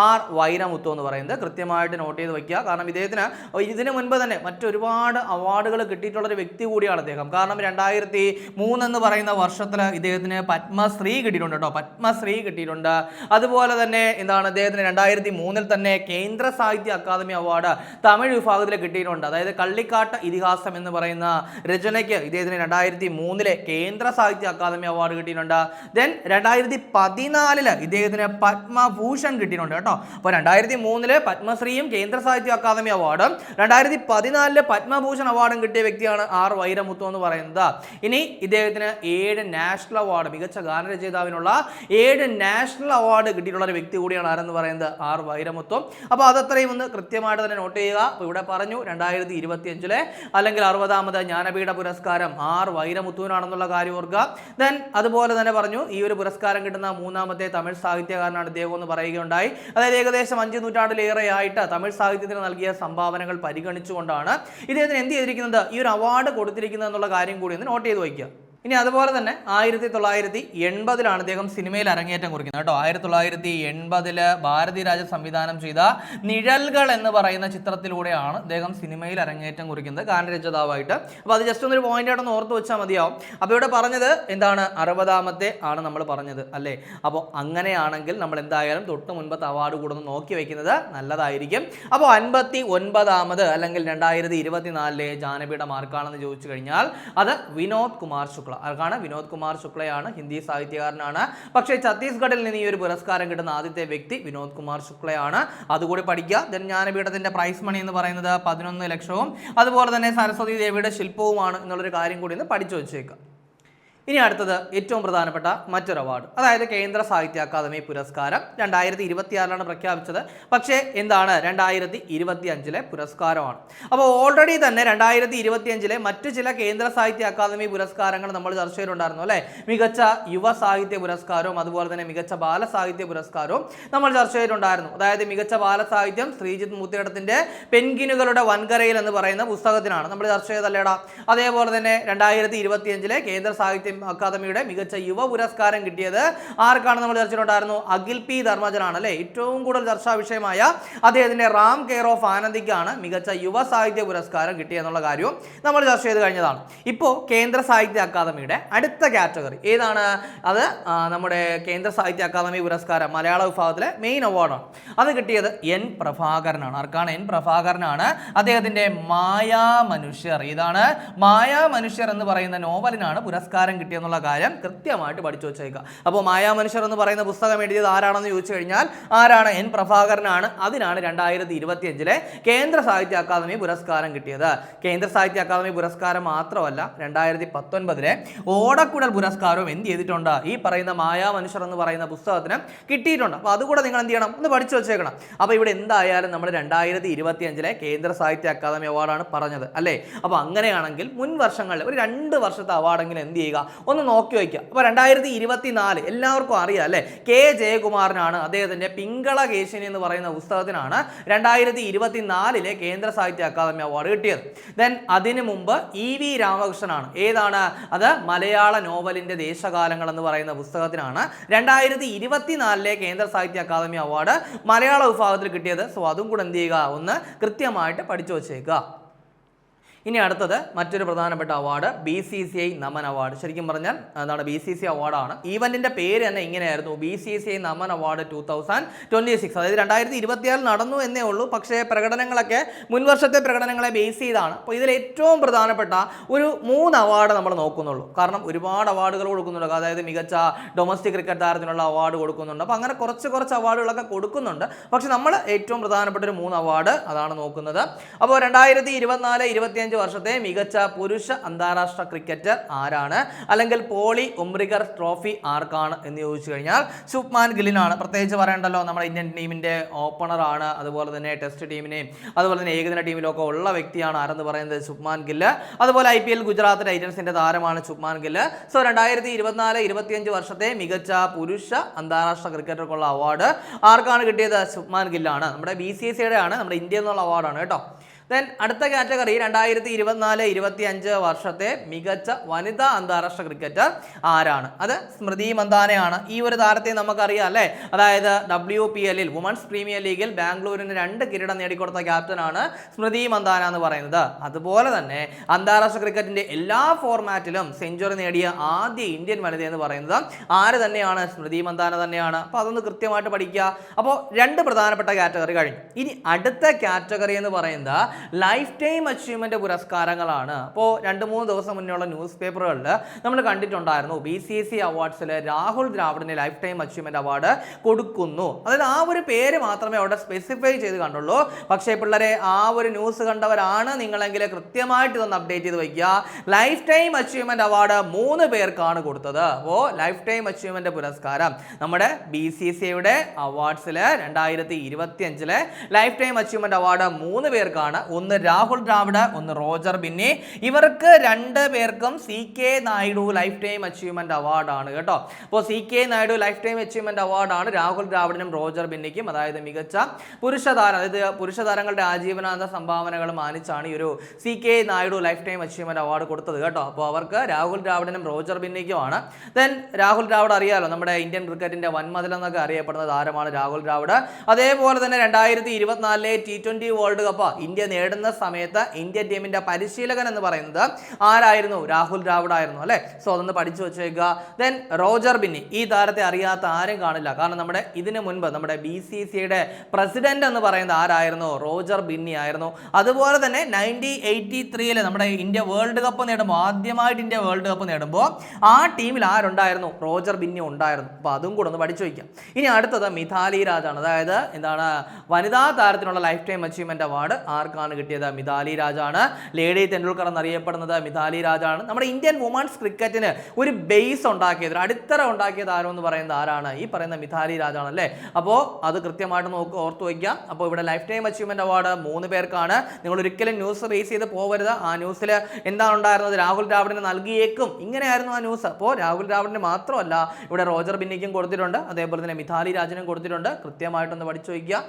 ആർ വൈരമുത്തു എന്ന് പറയുന്നത്. കൃത്യമായിട്ട് നോട്ട് ചെയ്ത് വയ്ക്കുക. കാരണം ഇദ്ദേഹത്തിന് ഇതിനു മുൻപ് തന്നെ മറ്റൊരുപാട് അവാർഡുകൾ കിട്ടിയിട്ടുള്ളൊരു വ്യക്തി കൂടിയാണ് അദ്ദേഹം. കാരണം 2003 എന്ന് പറയുന്ന വർഷത്തിൽ ഇദ്ദേഹത്തിന് പത്മശ്രീ കിട്ടിയിട്ടുണ്ട് കേട്ടോ. പത്മശ്രീ കിട്ടിയിട്ടുണ്ട്. അതുപോലെ തന്നെ എന്താണ്? ഇദ്ദേഹത്തിന് 2003 തന്നെ കേന്ദ്ര സാഹിത്യ അക്കാദമി അവാർഡ് തമിഴ് വിഭാഗത്തിൽ കിട്ടിയിട്ടുണ്ട്. അതായത് കള്ളിക്കാട്ട് ഇതിഹാസം എന്ന് പറയുന്ന രചനയ്ക്ക് ഇദ്ദേഹത്തിന് 2003 കേന്ദ്ര സാഹിത്യ അക്കാദമി അവാർഡ് കിട്ടിയിട്ടുണ്ട്. ദെൻ 2014 ഇദ്ദേഹത്തിന് പത്മഭൂഷൺ കിട്ടിയിട്ടുണ്ട് കേട്ടോ. അപ്പോൾ 2003 പത്മശ്രീയും കേന്ദ്ര സാഹിത്യ അക്കാദമി അവാർഡും 2014 പത്മഭൂഷൺ അവാർഡും കിട്ടിയ വ്യക്തിയാണ് ആർ വൈരമുത്തു എന്ന് പറയുന്നത്. ഇനി ഇദ്ദേഹത്തിന് 7 നാഷണൽ അവാർഡ്, മികച്ച ഗാനരചയിതാവിനുള്ള 7 നാഷണൽ അവാർഡ് കിട്ടിയിട്ടുള്ള ഒരു വ്യക്തി കൂടിയാണ് ആരെന്ന് പറയുന്നത്? ആർ വൈരമുത്തു. അപ്പോൾ അതത്രയും ഒന്ന് കൃത്യമായിട്ട് തന്നെ നോട്ട് ചെയ്യുക. അപ്പോൾ ഇവിടെ പറഞ്ഞു 2025 അല്ലെങ്കിൽ 60ാമത് ജ്ഞാനപീഠ പുരസ്കാരം ആർ വൈരമുത്തുവിനാണെന്നുള്ള കാര്യം ഓർക്കുക. ദെൻ അതുപോലെ തന്നെ പറഞ്ഞു ഈ ഒരു പുരസ്കാരം കിട്ടുന്ന 3ാമത്തെ തമിഴ് സാഹിത്യകാരനാണ് ഇദ്ദേഹം എന്ന് പറയുകയുണ്ടായി. അതായത് ഏകദേശം 5 നൂറ്റാണ്ടിലേറെ ആയിട്ട് തമിഴ് സാഹിത്യത്തിന് നൽകിയ സംഭാവനകൾ പരിഗണിച്ചുകൊണ്ടാണ് ഇദ്ദേഹത്തിന് എന്ത് ചെയ്തിരിക്കുന്നത്? ഈ ഒരു അവാർഡ് കൊടുത്തിരിക്കുന്നത് എന്നുള്ള കാര്യം കൂടി ഒന്ന് നോട്ട് ചെയ്ത് വയ്ക്കുക. ഇനി അതുപോലെ തന്നെ 1980 അദ്ദേഹം സിനിമയിൽ അരങ്ങേറ്റം കുറിക്കുന്നത് കേട്ടോ. 1980 ഭാരതി രാജ സംവിധാനം ചെയ്ത നിഴൽകൾ എന്ന് പറയുന്ന ചിത്രത്തിലൂടെയാണ് അദ്ദേഹം സിനിമയിൽ അരങ്ങേറ്റം കുറിക്കുന്നത് ഗാനരചയിതാവായിട്ട്. അപ്പോൾ അത് ജസ്റ്റ് ഒന്നൊരു പോയിന്റ് ആയിട്ടൊന്ന് ഓർത്ത് വെച്ചാൽ മതിയാവും. അപ്പോൾ ഇവിടെ പറഞ്ഞത് എന്താണ്? 60ാമത്തെ ആണ് നമ്മൾ പറഞ്ഞത് അല്ലേ? അപ്പോൾ അങ്ങനെയാണെങ്കിൽ നമ്മൾ എന്തായാലും തൊട്ട് മുൻപത്തെ അവാർഡ് കൂടെ ഒന്ന് നോക്കി വെക്കുന്നത് നല്ലതായിരിക്കും. അപ്പോൾ 59ാമത് അല്ലെങ്കിൽ 2024 ജ്ഞാനപീഠം ആർക്കാണെന്ന് ചോദിച്ചു കഴിഞ്ഞാൽ അത് വിനോദ് കുമാർ ശുക്ല. ആർക്കാണ്? വിനോദ് കുമാർ ശുക്ലയാണ്. ഹിന്ദി സാഹിത്യകാരനാണ്. പക്ഷേ ഛത്തീസ്ഗഡിൽ നിന്ന് ഈ ഒരു പുരസ്കാരം കിട്ടുന്ന ആദ്യത്തെ വ്യക്തി വിനോദ് കുമാർ ശുക്ലയാണ്. അതുകൂടി പഠിക്കുക. ദെൻ ജ്ഞാനപീഠത്തിന്റെ പ്രൈസ് മണി എന്ന് പറയുന്നത് 11 ലക്ഷവും അതുപോലെ തന്നെ സരസ്വതി ദേവിയുടെ ശില്പവുമാണ് എന്നുള്ളൊരു കാര്യം കൂടി ഒന്ന് പഠിച്ചു വെച്ചേക്കുക. ഇനി അടുത്തത് ഏറ്റവും പ്രധാനപ്പെട്ട മറ്റൊരു അവാർഡ്, അതായത് കേന്ദ്ര സാഹിത്യ അക്കാദമി പുരസ്കാരം 2026 പ്രഖ്യാപിച്ചത്. പക്ഷേ എന്താണ് 2025 പുരസ്കാരമാണ്. അപ്പോൾ ഓൾറെഡി തന്നെ 2025 മറ്റു ചില കേന്ദ്ര സാഹിത്യ അക്കാദമി പുരസ്കാരങ്ങൾ നമ്മൾ ചർച്ച ചെയ്തിട്ടുണ്ടായിരുന്നു അല്ലേ. മികച്ച യുവ സാഹിത്യ പുരസ്കാരവും അതുപോലെ തന്നെ മികച്ച ബാലസാഹിത്യ പുരസ്കാരവും നമ്മൾ ചർച്ച ചെയ്തിട്ടുണ്ടായിരുന്നു. അതായത് മികച്ച ബാലസാഹിത്യം ശ്രീജിത്ത് മുത്തേടത്തിന്റെ പെൻഗിനുകളുടെ വൻകരയിൽ എന്ന് പറയുന്ന പുസ്തകത്തിനാണ് നമ്മൾ ചർച്ച ചെയ്തല്ലേടാ. അതേപോലെ തന്നെ 2025 കേന്ദ്ര സാഹിത്യ അക്കാദമിയുടെ മികച്ച യുവ പുരസ്കാരം കിട്ടിയത് ആർക്കാണ് നമ്മൾ ചർച്ചയിലുണ്ടായിരുന്നു? അഖിൽ പി ധർമ്മജനാണ് അല്ലെ. ഏറ്റവും കൂടുതൽ ചർച്ചാ വിഷയമായ അദ്ദേഹത്തിന്റെ റാം കെയർ ഓഫ് ആനന്ദിക്കാണ് മികച്ച യുവ സാഹിത്യ പുരസ്കാരം കിട്ടിയെന്നുള്ള കാര്യവും നമ്മൾ ചർച്ച ചെയ്ത് കഴിഞ്ഞതാണ്. ഇപ്പോൾ കേന്ദ്ര സാഹിത്യ അക്കാദമിയുടെ അടുത്ത കാറ്റഗറി ഏതാണ്? അത് നമ്മുടെ കേന്ദ്ര സാഹിത്യ അക്കാദമി പുരസ്കാരം മലയാള വിഭാഗത്തിലെ മെയിൻ അവാർഡാണ്. അത് കിട്ടിയത് എൻ പ്രഭാകരനാണ്. ആർക്കാണ്? എൻ പ്രഭാകരനാണ്. അദ്ദേഹത്തിന്റെ മായാമനുഷ്യർ, ഇതാണ് മായാമനുഷ്യർ എന്ന് പറയുന്ന നോവലിനാണ് പുരസ്കാരം കിട്ടിയെന്നുള്ള കാര്യം കൃത്യമായിട്ട് പഠിച്ചു വെച്ചേക്കുക. അപ്പോൾ മായാമനുഷ്യർ എന്ന് പറയുന്ന പുസ്തകം എഴുതിയത് ആരാണെന്ന് ചോദിച്ചു കഴിഞ്ഞാൽ ആരാണ്? എൻ പ്രഭാകരനാണ്. അതിനാണ് 2025 കേന്ദ്ര സാഹിത്യ അക്കാദമി പുരസ്കാരം കിട്ടിയത്. കേന്ദ്ര സാഹിത്യ അക്കാദമി പുരസ്കാരം മാത്രമല്ല 2019 ഓടക്കുഴൽ പുരസ്കാരവും എന്ത് ചെയ്തിട്ടുണ്ട്? ഈ പറയുന്ന മായാമനുഷ്യർ എന്ന് പറയുന്ന പുസ്തകത്തിന് കിട്ടിയിട്ടുണ്ട്. അപ്പോൾ അതുകൂടെ നിങ്ങൾ എന്ത് ചെയ്യണം? ഒന്ന് പഠിച്ചു വെച്ചേക്കണം. അപ്പോൾ ഇവിടെ എന്തായാലും നമ്മൾ 2025 കേന്ദ്ര സാഹിത്യ അക്കാദമി അവാർഡാണ് പറഞ്ഞത് അല്ലേ. അപ്പോൾ അങ്ങനെയാണെങ്കിൽ മുൻ വർഷങ്ങളിൽ ഒരു 2 വർഷത്തെ അവാർഡെങ്കിലും എന്ത് ചെയ്യുക? ഒന്ന് നോക്കി വയ്ക്കുക. അപ്പോൾ 2024 എല്ലാവർക്കും അറിയാം അല്ലേ. കെ ജയകുമാറിനാണ് അദ്ദേഹത്തിന്റെ പിങ്കള കേശിനി എന്ന് പറയുന്ന പുസ്തകത്തിനാണ് 2024 കേന്ദ്ര സാഹിത്യ അക്കാദമി അവാർഡ് കിട്ടിയത്. ദെൻ അതിനു മുമ്പ് EV രാമകൃഷ്ണനാണ്. ഏതാണ് അത്? മലയാള നോവലിന്റെ ദേശകാലങ്ങൾ എന്ന് പറയുന്ന പുസ്തകത്തിനാണ് 2024 കേന്ദ്ര സാഹിത്യ അക്കാദമി അവാർഡ് മലയാള വിഭാഗത്തിൽ കിട്ടിയത്. സോ അതും കൂടെ എന്ത് ചെയ്യുക? ഒന്ന് കൃത്യമായിട്ട് പഠിച്ചു വച്ചേക്കുക. ഇനി അടുത്തത് മറ്റൊരു പ്രധാനപ്പെട്ട അവാർഡ് BCCI നമൻ അവാർഡ്. ശരിക്കും പറഞ്ഞാൽ എന്താണ്? BCCI അവാർഡാണ്. ഈവന്റിന്റെ പേര് തന്നെ ഇങ്ങനെയായിരുന്നു, BCCI നമൻ അവാർഡ് 2026. അതായത് 2026 നടന്നു എന്നേ ഉള്ളൂ. പക്ഷേ പ്രകടനങ്ങളൊക്കെ മുൻവർഷത്തെ പ്രകടനങ്ങളെ ബേസ് ചെയ്താണ്. അപ്പോൾ ഇതിൽ ഏറ്റവും പ്രധാനപ്പെട്ട ഒരു 3 അവാർഡ് നമ്മൾ നോക്കുന്നുള്ളൂ. കാരണം ഒരുപാട് അവാർഡുകൾ കൊടുക്കുന്നുണ്ട്. അതായത് മികച്ച ഡൊമസ്റ്റിക് ക്രിക്കറ്റ് താരത്തിനുള്ള അവാർഡ് കൊടുക്കുന്നുണ്ട്. അപ്പോൾ അങ്ങനെ കുറച്ച് അവാർഡുകളൊക്കെ കൊടുക്കുന്നുണ്ട്. പക്ഷെ നമ്മൾ ഏറ്റവും പ്രധാനപ്പെട്ട ഒരു 3 അവാർഡ് അതാണ് നോക്കുന്നത്. അപ്പോൾ 2024-25 വർഷത്തെ മികച്ച പുരുഷ അന്താരാഷ്ട്ര ക്രിക്കറ്റർ ആരാണ്? അല്ലെങ്കിൽ പോളി ഉംബ്രിഗർ ട്രോഫി ആർക്കാണ് എന്ന് ചോദിച്ചു കഴിഞ്ഞാൽ ശുഭ്മാൻ ഗില്ലിനാണ്. പ്രത്യേകിച്ച് പറയണ്ടല്ലോ, നമ്മുടെ ഇന്ത്യൻ ടീമിന്റെ ഓപ്പണർ ആണ്. അതുപോലെ തന്നെ ടെസ്റ്റ് ടീമിനെയും അതുപോലെ തന്നെ ഏകദിന ടീമിലൊക്കെ ഉള്ള വ്യക്തിയാണ് ആരെന്ന് പറയുന്നത് ശുഭ്മാൻ ഗില്ല്. അതുപോലെ IPL ഗുജറാത്ത് ടൈറ്റൻസിന്റെ താരമാണ് ശുഭ്മാൻ ഗില്ല്. സോ 2024-25 വർഷത്തെ മികച്ച പുരുഷ അന്താരാഷ്ട്ര ക്രിക്കറ്റർക്കുള്ള അവാർഡ് ആർക്കാണ് കിട്ടിയത്? ശുഭ്മാൻ ഗില്ലാണ്. നമ്മുടെ BCCIയുടെ ആണ്, നമ്മുടെ ഇന്ത്യയിൽ നിന്നുള്ള അവാർഡാണ് കേട്ടോ. ദെൻ അടുത്ത കാറ്റഗറി 2024-25 വർഷത്തെ മികച്ച വനിതാ അന്താരാഷ്ട്ര ക്രിക്കറ്റർ ആരാണ്? അത് സ്മൃതി മന്ദാനയാണ്. ഈ ഒരു താരത്തെ നമുക്കറിയാം അല്ലേ. അതായത് WPL വുമൺസ് പ്രീമിയർ ലീഗിൽ ബാംഗ്ലൂരിന് 2 കിരീടം നേടിക്കൊടുത്ത ക്യാപ്റ്റനാണ് സ്മൃതി മന്ദാന എന്ന് പറയുന്നത്. അതുപോലെ തന്നെ അന്താരാഷ്ട്ര ക്രിക്കറ്റിന്റെ എല്ലാ ഫോർമാറ്റിലും സെഞ്ചുറി നേടിയ ആദ്യ ഇന്ത്യൻ വനിത എന്ന് പറയുന്നത് ആര് തന്നെയാണ്? സ്മൃതി മന്ദാന തന്നെയാണ്. അപ്പോൾ അതൊന്ന് കൃത്യമായിട്ട് പഠിക്കുക. അപ്പോൾ 2 പ്രധാനപ്പെട്ട കാറ്റഗറി കഴിഞ്ഞു. ഇനി അടുത്ത കാറ്റഗറി എന്ന് പറയുന്നത് ലൈഫ് ടൈം അച്ചീവ്മെന്റ് പുരസ്കാരങ്ങളാണ്. അപ്പോൾ 2-3 ദിവസം മുന്നേയുള്ള ന്യൂസ് പേപ്പറുകളിൽ നമ്മൾ കണ്ടിട്ടുണ്ടായിരുന്നു BCCI അവാർഡ്സിൽ രാഹുൽ ദ്രാവിഡിന് ലൈഫ് ടൈം അച്ചീവ്മെന്റ് അവാർഡ് കൊടുക്കുന്നു. അതായത് ആ ഒരു പേര് മാത്രമേ അവിടെ സ്പെസിഫൈ ചെയ്ത് കണ്ടുള്ളൂ. പക്ഷേ പിള്ളേരെ ആ ഒരു ന്യൂസ് കണ്ടവരാണ് നിങ്ങളെങ്കിൽ കൃത്യമായിട്ട് ഇതൊന്ന് അപ്ഡേറ്റ് ചെയ്ത് വയ്ക്കുക. ലൈഫ് ടൈം അച്ചീവ്മെന്റ് അവാർഡ് 3 പേർക്കാണ് കൊടുത്തത്. അപ്പോൾ ലൈഫ് ടൈം അച്ചീവ്മെന്റ് പുരസ്കാരം നമ്മുടെ BCCIയുടെ അവാർഡ്സിൽ 2025 ലൈഫ് ടൈം അച്ചീവ്മെന്റ് അവാർഡ് 3 പേർക്കാണ്. ഒന്ന് രാഹുൽ ദ്രാവിഡ്, ഒന്ന് റോജർ ബിന്നി. ഇവർക്ക് 2 പേർക്കും CK Naidu life time achievement അവാർഡാണ് കേട്ടോ. അപ്പോൾ CK Naidu life time achievement അവാർഡാണ് രാഹുൽ ദ്രാവിഡിനും റോജർ ബിന്നിക്കും. അതായത് മികച്ച പുരുഷ താരം, അതായത് പുരുഷ താരങ്ങളുടെ ആജീവനാന്ത സംഭാവനകൾ മാനിച്ചാണ് ഈ ഒരു CK Naidu life time achievement award കൊടുത്തത് കേട്ടോ. അപ്പോൾ അവർക്ക് രാഹുൽ ദ്രാവിഡിനും റോജർ ബിന്നിക്കുമാണ്. ദെൻ രാഹുൽ ദ്രാവിഡ് അറിയാലോ, നമ്മുടെ ഇന്ത്യൻ ക്രിക്കറ്റിന്റെ വൻമതിൽ എന്നൊക്കെ അറിയപ്പെടുന്ന താരമാണ് രാഹുൽ ദ്രാവിഡ്. അതേപോലെ തന്നെ 2024 T20 വേൾഡ് കപ്പ് ഇന്ത്യ നേടുന്ന സമയത്ത് ഇന്ത്യൻ ടീമിന്റെ പരിശീലകൻ എന്ന് പറയുന്നത് ആരായിരുന്നു? രാഹുൽ ദ്രാവിഡ് ആയിരുന്നു അല്ലെ. സോ അതൊന്ന് പഠിച്ചു വെച്ചേക്കുക. ദെൻ റോജർ ബിന്നി, ഈ താരത്തെ അറിയാത്ത ആരും കാണില്ല. കാരണം നമ്മുടെ ഇതിനു മുൻപ് നമ്മുടെ BCCIയുടെ പ്രസിഡന്റ് എന്ന് പറയുന്നത് ആരായിരുന്നു? റോജർ ബിന്നി ആയിരുന്നു. അതുപോലെ തന്നെ 1983 നമ്മുടെ ഇന്ത്യ വേൾഡ് കപ്പ് നേടുമ്പോൾ, ആദ്യമായിട്ട് ഇന്ത്യ വേൾഡ് കപ്പ് നേടുമ്പോൾ ആ ടീമിൽ ആരുണ്ടായിരുന്നു? റോജർ ബിന്നി ഉണ്ടായിരുന്നു. അപ്പോൾ അതും കൂടെ ഒന്ന് പഠിച്ചു വയ്ക്കാം. ഇനി അടുത്തത് മിഥാലി രാജാണ്. അതായത് എന്താണ്? വനിതാ താരത്തിനുള്ള ലൈഫ് ടൈം അച്ചീവ്മെന്റ് അവാർഡ് ആർക്കാണ് ആർക്കാണ് കിട്ടിയത്? മിതാലി രാജാണ്. ലേഡി തെണ്ടുൽക്കർ എന്നറിയപ്പെടുന്നത് മിതാലി രാജാണ്. നമ്മുടെ ഇന്ത്യൻ വുമൺസ് ക്രിക്കറ്റിന് ഒരു ബേസ് ഉണ്ടാക്കിയത്, ഒരു അടിത്തറ ഉണ്ടാക്കിയത് ആരോ എന്ന് പറയുന്നത് ആരാണ്? ഈ പറയുന്ന മിതാലി രാജാണ് അല്ലേ. അപ്പോൾ അത് കൃത്യമായിട്ട് ഓർത്ത് വയ്ക്കാം. അപ്പോൾ ഇവിടെ ലൈഫ് ടൈം അച്ചീവ്മെന്റ് അവാർഡ് 3 പേർക്കാണ്. നിങ്ങൾ ഒരിക്കലും ന്യൂസ് ബേസ് ചെയ്ത് പോകരുത്. ആ ന്യൂസിൽ എന്താണ് ഉണ്ടായിരുന്നത്? രാഹുൽ ദ്രാവിഡിന് നൽകിയേക്കും, ഇങ്ങനെയായിരുന്നു ആ ന്യൂസ്. അപ്പോൾ രാഹുൽ ദ്രാവിഡിന് മാത്രമല്ല, ഇവിടെ റോജർ ബിന്നിക്കും കൊടുത്തിട്ടുണ്ട്, അതേപോലെ തന്നെ മിതാലി രാജിനും കൊടുത്തിട്ടുണ്ട്. കൃത്യമായിട്ടൊന്ന് പഠിച്ചു വയ്ക്കുക.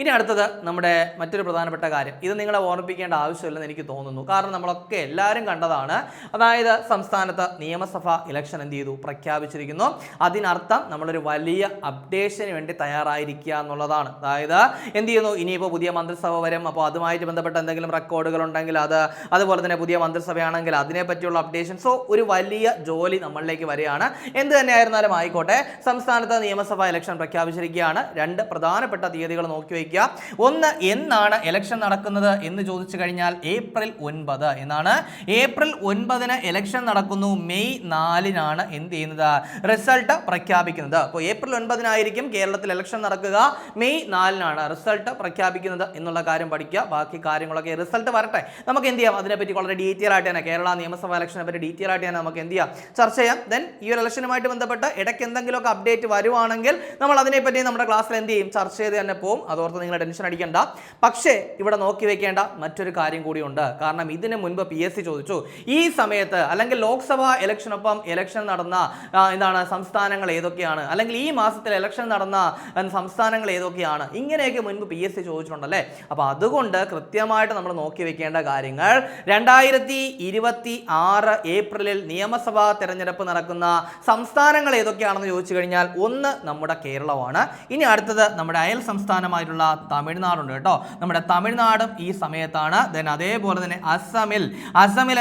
ഇനി അടുത്തത് നമ്മുടെ മറ്റൊരു പ്രധാനപ്പെട്ട കാര്യം, ഇത് നിങ്ങളെ ഓർമ്മിപ്പിക്കേണ്ട ആവശ്യമില്ലെന്ന് എനിക്ക് തോന്നുന്നു. കാരണം നമ്മളൊക്കെ എല്ലാവരും കണ്ടതാണ്. അതായത് സംസ്ഥാനത്ത് നിയമസഭാ ഇലക്ഷൻ എന്ത് ചെയ്തു? പ്രഖ്യാപിച്ചിരിക്കുന്നു. അതിനർത്ഥം നമ്മളൊരു വലിയ അപ്ഡേഷന് വേണ്ടി തയ്യാറായിരിക്കുക എന്നുള്ളതാണ്. അതായത് എന്ത് ചെയ്യുന്നു? ഇനിയിപ്പോൾ പുതിയ മന്ത്രിസഭ വരും. അപ്പോൾ അതുമായിട്ട് ബന്ധപ്പെട്ട എന്തെങ്കിലും റെക്കോർഡുകൾ ഉണ്ടെങ്കിൽ അതുപോലെ തന്നെ പുതിയ മന്ത്രിസഭയാണെങ്കിൽ അതിനെ പറ്റിയുള്ള അപ്ഡേഷൻ. സോ ഒരു വലിയ ജോലി നമ്മളിലേക്ക് വരികയാണ്. എന്ത് തന്നെയായിരുന്നാലും ആയിക്കോട്ടെ, സംസ്ഥാനത്ത് നിയമസഭാ ഇലക്ഷൻ പ്രഖ്യാപിച്ചിരിക്കുകയാണ്. 2 പ്രധാനപ്പെട്ട തീയതികൾ നോക്കി വയ്ക്കുക. ഒന്ന്, എന്നാണ് ഇലക്ഷൻ നടക്കുന്നത് എന്ന് ചോദിച്ചു കഴിഞ്ഞാൽ ഏപ്രിൽ 9 എന്നാണ്. ഏപ്രിൽ 9 ഇലക്ഷൻ നടക്കുന്നു. മെയ് 4 എന്ത് ചെയ്യുന്നത്? റിസൾട്ട് പ്രഖ്യാപിക്കുന്നത്. അപ്പോൾ ഏപ്രിൽ 9 കേരളത്തിൽ ഇലക്ഷൻ നടക്കുക. മെയ് 4 റിസൾട്ട് പ്രഖ്യാപിക്കുന്നത് എന്നുള്ള കാര്യം പഠിക്കുക. ബാക്കി കാര്യങ്ങളൊക്കെ റിസൾട്ട് വരട്ടെ, നമുക്ക് എന്ത് ചെയ്യാം? അതിനെപ്പറ്റി വളരെ ഡീറ്റെയിൽ ആയിട്ട് തന്നെ കേരള നിയമസഭാ ഇലക്ഷനെ പറ്റി ഡീറ്റെയിൽ ആയിട്ട് തന്നെ നമുക്ക് എന്ത് ചെയ്യാം? ചർച്ച ചെയ്യാം. ദെൻ ഈ ഒരു ഇലക്ഷനുമായിട്ട് ബന്ധപ്പെട്ട് ഇടയ്ക്ക് എന്തെങ്കിലുമൊക്കെ അപ്ഡേറ്റ് വരുവാണെങ്കിൽ നമ്മൾ അതിനെപ്പറ്റി നമ്മുടെ ക്ലാസ്സിൽ എന്ത് ചെയ്യും? ചർച്ച ചെയ്ത് തന്നെ പോകും. അതോർത്ത് നിങ്ങൾ ടെൻഷൻ അടിക്കേണ്ട. പക്ഷേ ഇവിടെ നോക്കി വെക്കേണ്ട മറ്റൊരു കാര്യം കൂടിയുണ്ട്. കാരണം ഇതിന് മുൻപ് PSC ചോദിച്ചു, ഈ സമയത്ത് അല്ലെങ്കിൽ ലോക്സഭാ ഇലക്ഷനൊപ്പം ഇലക്ഷൻ നടന്ന സംസ്ഥാനങ്ങൾ ഏതൊക്കെയാണ്, അല്ലെങ്കിൽ ഈ മാസത്തിൽ ഇലക്ഷൻ നടന്ന സംസ്ഥാനങ്ങൾ ഏതൊക്കെയാണ്, ഇങ്ങനെയൊക്കെ മുൻപ് PSC ചോദിച്ചിട്ടുണ്ടല്ലേ. അപ്പോൾ അതുകൊണ്ട് കൃത്യമായിട്ട് നമ്മൾ നോക്കി വെക്കേണ്ട കാര്യങ്ങൾ, 2026 ഏപ്രിലിൽ നിയമസഭാ തെരഞ്ഞെടുപ്പ് നടക്കുന്ന സംസ്ഥാനങ്ങൾ ഏതൊക്കെയാണെന്ന് ചോദിച്ചു കഴിഞ്ഞാൽ ഒന്ന് നമ്മുടെ കേരളമാണ്. ഇനി അടുത്തത് നമ്മുടെ അയൽ സംസ്ഥാനമായിട്ടുള്ള തമിഴ്നാടുണ്ട് കേട്ടോ. നമ്മുടെ തമിഴ്നാടും ഈ സമയത്താണ്. ദെൻ അതേപോലെ തന്നെ അസമിൽ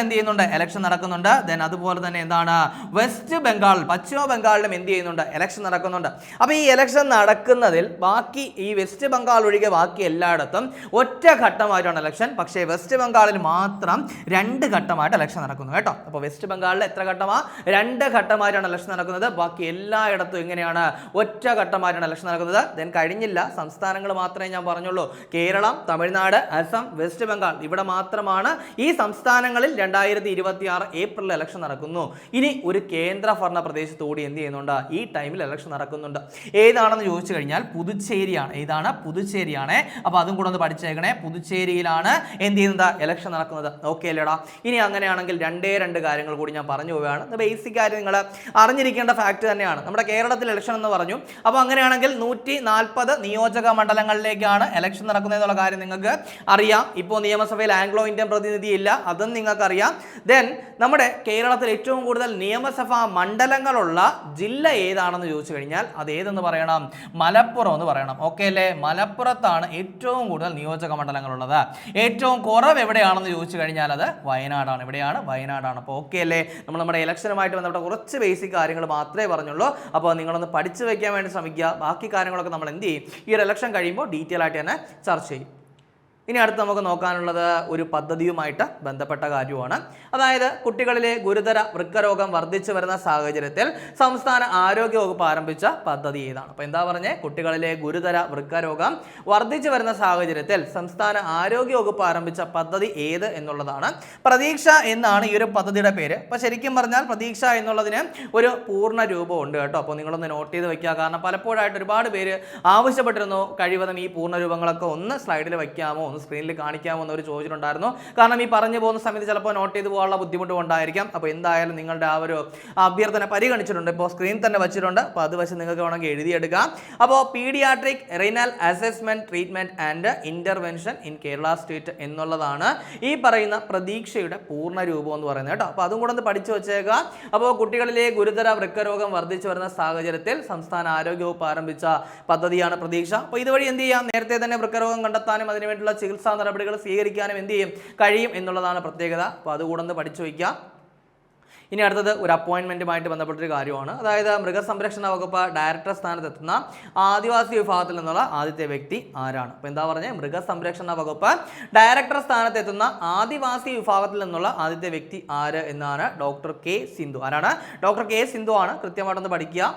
എന്ത് ചെയ്യുന്നുണ്ട്? ഇലക്ഷൻ നടക്കുന്നുണ്ട്. ദെൻ അതുപോലെ തന്നെ എന്താണ്? വെസ്റ്റ് ബംഗാൾ, പശ്ചിമ ബംഗാളിലും എന്ത് ചെയ്യുന്നുണ്ട്? ഇലക്ഷൻ നടക്കുന്നുണ്ട്. അപ്പോൾ ഈ ഇലക്ഷൻ നടക്കുന്നതിൽ ബാക്കി ഈ വെസ്റ്റ് ബംഗാൾ ഒഴികെ ബാക്കി എല്ലായിടത്തും ഒറ്റ ഘട്ടമായിട്ടാണ് ഇലക്ഷൻ. പക്ഷേ വെസ്റ്റ് ബംഗാളിൽ മാത്രം 2 ഘട്ടമായിട്ട് ഇലക്ഷൻ നടക്കുന്നു കേട്ടോ. അപ്പോൾ വെസ്റ്റ് ബംഗാളിൽ എത്ര ഘട്ടമാണ്? 2 ഘട്ടമായിട്ടാണ് ഇലക്ഷൻ നടക്കുന്നത്. ബാക്കി എല്ലായിടത്തും എങ്ങനെയാണ്? ഒറ്റ ഘട്ടമായിട്ടാണ് ഇലക്ഷൻ നടക്കുന്നത്. ദെൻ കഴിഞ്ഞില്ല, സംസ്ഥാനങ്ങൾ മാത്രമേ ഞാൻ പറഞ്ഞുള്ളൂ. കേരളം, തമിഴ്നാട്, അസം, വെസ്റ്റ് ബംഗാൾ, ഇവിടെ മാത്രമാണ് ഈ സംസ്ഥാനങ്ങളിൽ 2026 ഏപ്രിൽ ഇലക്ഷൻ നടക്കുന്നു. ഇനി ഒരു കേന്ദ്ര ഭരണ പ്രദേശത്ത് കൂടി എന്ത് ചെയ്യുന്നുണ്ട്? ഈ ടൈമിൽ ഇലക്ഷൻ നടക്കുന്നുണ്ട്. ഏതാണെന്ന് ചോദിച്ചു കഴിഞ്ഞാൽ പുതുച്ചേരിയാണ്. ഏതാണ്? പുതുച്ചേരിയാണ്. അപ്പോൾ അതും കൂടെ ഒന്ന് പഠിച്ചേക്കണേ. പുതുച്ചേരിയിലാണ് എന്ത് ചെയ്യുന്നത്? ഇലക്ഷൻ നടക്കുന്നത്. ഓക്കെ അല്ലേടാ? ഇനി അങ്ങനെയാണെങ്കിൽ 2 കാര്യങ്ങൾ കൂടി ഞാൻ പറഞ്ഞു പോവുകയാണ്. ബേസിക് കാര്യം നിങ്ങൾ അറിഞ്ഞിരിക്കേണ്ട ഫാക്ട് തന്നെയാണ്. നമ്മുടെ കേരളത്തിൽ ഇലക്ഷൻ എന്ന് പറഞ്ഞു. അപ്പോൾ അങ്ങനെയാണെങ്കിൽ 140 നിയോജക മണ്ഡലങ്ങളിലേക്കാണ് ഇലക്ഷൻ നടക്കുന്നത് എന്നുള്ള കാര്യം നിങ്ങൾക്ക് അറിയാം. ഇപ്പോൾ നിയമസഭയിൽ ആംഗ്ലോ ഇന്ത്യൻ പ്രതിനിധി ഇല്ല, അതും നിങ്ങൾക്കറിയാം. ദെൻ നമ്മുടെ കേരളത്തിൽ ഏറ്റവും കൂടുതൽ നിയമസഭാ മണ്ഡലങ്ങളുള്ള ജില്ല ഏതാണെന്ന് ചോദിച്ചു കഴിഞ്ഞാൽ അത് ഏതെന്ന് പറയണം? മലപ്പുറം എന്ന് പറയണം. ഓക്കെ അല്ലേ? മലപ്പുറത്താണ് ഏറ്റവും കൂടുതൽ നിയോജക മണ്ഡലങ്ങളുള്ളത്. ഏറ്റവും കുറവ് എവിടെയാണെന്ന് ചോദിച്ചു കഴിഞ്ഞാൽ അത് വയനാടാണ്. എവിടെയാണ്? വയനാടാണ്. അപ്പോൾ ഓക്കെ അല്ലേ? നമ്മുടെ ഇലക്ഷനുമായിട്ട് ബന്ധപ്പെട്ട കുറച്ച് ബേസിക് കാര്യങ്ങൾ മാത്രമേ പറഞ്ഞുള്ളൂ. അപ്പോൾ നിങ്ങളൊന്ന് പഠിച്ചു വയ്ക്കാൻ വേണ്ടി ശ്രമിക്കുക. ബാക്കി കാര്യങ്ങളൊക്കെ നമ്മൾ എന്ത് ചെയ്യും? ഈ ഒരു ഇലക്ഷൻ കഴിയുമ്പോൾ ഡീറ്റെയിൽ ആയിട്ട് തന്നെ ചർച്ച ചെയ്യും. ഇനി അടുത്ത് നമുക്ക് നോക്കാനുള്ളത് ഒരു പദ്ധതിയുമായിട്ട് ബന്ധപ്പെട്ട കാര്യമാണ്. അതായത് കുട്ടികളിലെ ഗുരുതര വൃക്കരോഗം വർദ്ധിച്ചു വരുന്ന സാഹചര്യത്തിൽ സംസ്ഥാന ആരോഗ്യ വകുപ്പ് ആരംഭിച്ച പദ്ധതി ഏതാണ്? അപ്പോൾ എന്താ പറഞ്ഞേ? കുട്ടികളിലെ ഗുരുതര വൃക്കരോഗം വർദ്ധിച്ചു വരുന്ന സാഹചര്യത്തിൽ സംസ്ഥാന ആരോഗ്യ വകുപ്പ് ആരംഭിച്ച പദ്ധതി ഏത് എന്നുള്ളതാണ്. പ്രതീക്ഷ എന്നാണ് ഈ ഒരു പദ്ധതിയുടെ പേര്. അപ്പോൾ ശരിക്കും പറഞ്ഞാൽ പ്രതീക്ഷ എന്നുള്ളതിന് ഒരു പൂർണ്ണ രൂപമുണ്ട് കേട്ടോ. അപ്പോൾ നിങ്ങളൊന്ന് നോട്ട് ചെയ്ത് വെക്കുക. കാരണം പലപ്പോഴായിട്ട് ഒരുപാട് പേര് ആവശ്യപ്പെട്ടിരുന്നു കഴിവതും ഈ പൂർണ്ണ രൂപങ്ങളൊക്കെ ഒന്ന് സ്ലൈഡിൽ വയ്ക്കാമോ, ഒന്ന് സ്ക്രീനിൽ കാണിക്കാമോ എന്നവർ ചോദിച്ചിട്ടുണ്ടായിരുന്നു. കാരണം ഈ പറഞ്ഞു പോകുന്ന സമയത്ത് ചിലപ്പോൾ നോട്ട് ചെയ്ത് പോകാനുള്ള ബുദ്ധിമുട്ട് കൊണ്ടായിരിക്കാം. അപ്പോൾ എന്തായാലും നിങ്ങളുടെ ആ ഒരു അഭ്യർത്ഥന പരിഗണിച്ചിട്ടുണ്ട്. ഇപ്പോൾ സ്ക്രീൻ തന്നെ വെച്ചിട്ടുണ്ട്. അപ്പോൾ അത് വെച്ച് നിങ്ങൾക്ക് വേണമെങ്കിൽ എഴുതിയെടുക്കാം. അപ്പോൾ paediatric renal assessment treatment and intervention in Kerala state എന്നുള്ളതാണ് ഈ പറയുന്ന പ്രതീക്ഷയുടെ പൂർണ്ണ രൂപം എന്ന് പറയുന്നത് കേട്ടോ. അപ്പോൾ അതും കൂടെ ഒന്ന് പഠിച്ചു വെച്ചേക്കുക. അപ്പോൾ കുട്ടികളിലെ ഗുരുതര വൃക്കരോഗം വർദ്ധിച്ചു വരുന്ന സാഹചര്യത്തിൽ സംസ്ഥാന ആരോഗ്യ വകുപ്പ് ആരംഭിച്ച പദ്ധതിയാണ് പ്രതീക്ഷ. അപ്പോൾ ഇതുവഴി എന്ത് ചെയ്യാം? നേരത്തെ തന്നെ വൃക്കരോഗം കണ്ടെത്താനും അതിനുവേണ്ടിയുള്ള ചികിത്സാ നടപടികൾ സ്വീകരിക്കാനും എന്ത് ചെയ്യും? കഴിയും എന്നുള്ളതാണ് പ്രത്യേകത. അപ്പോൾ അതുകൂടെ ഒന്ന് പഠിച്ചു വയ്ക്കാം. ഇനി അടുത്തത് ഒരു അപ്പോയിൻമെൻറ്റുമായിട്ട് ബന്ധപ്പെട്ടൊരു കാര്യമാണ്. അതായത് മൃഗസംരക്ഷണ വകുപ്പ് ഡയറക്ടർ സ്ഥാനത്തെത്തുന്ന ആദിവാസി വിഭാഗത്തിൽ നിന്നുള്ള ആദ്യത്തെ വ്യക്തി ആരാണ്? അപ്പോൾ എന്താ പറഞ്ഞത്? മൃഗസംരക്ഷണ വകുപ്പ് ഡയറക്ടർ സ്ഥാനത്തെത്തുന്ന ആദിവാസി വിഭാഗത്തിൽ നിന്നുള്ള ആദ്യത്തെ വ്യക്തി ആര് എന്നാണ്? Doctor K Sindhu. ആരാണ്? ഡോക്ടർ കെ സിന്ധു ആണ്. കൃത്യമായിട്ടൊന്ന് പഠിക്കുക.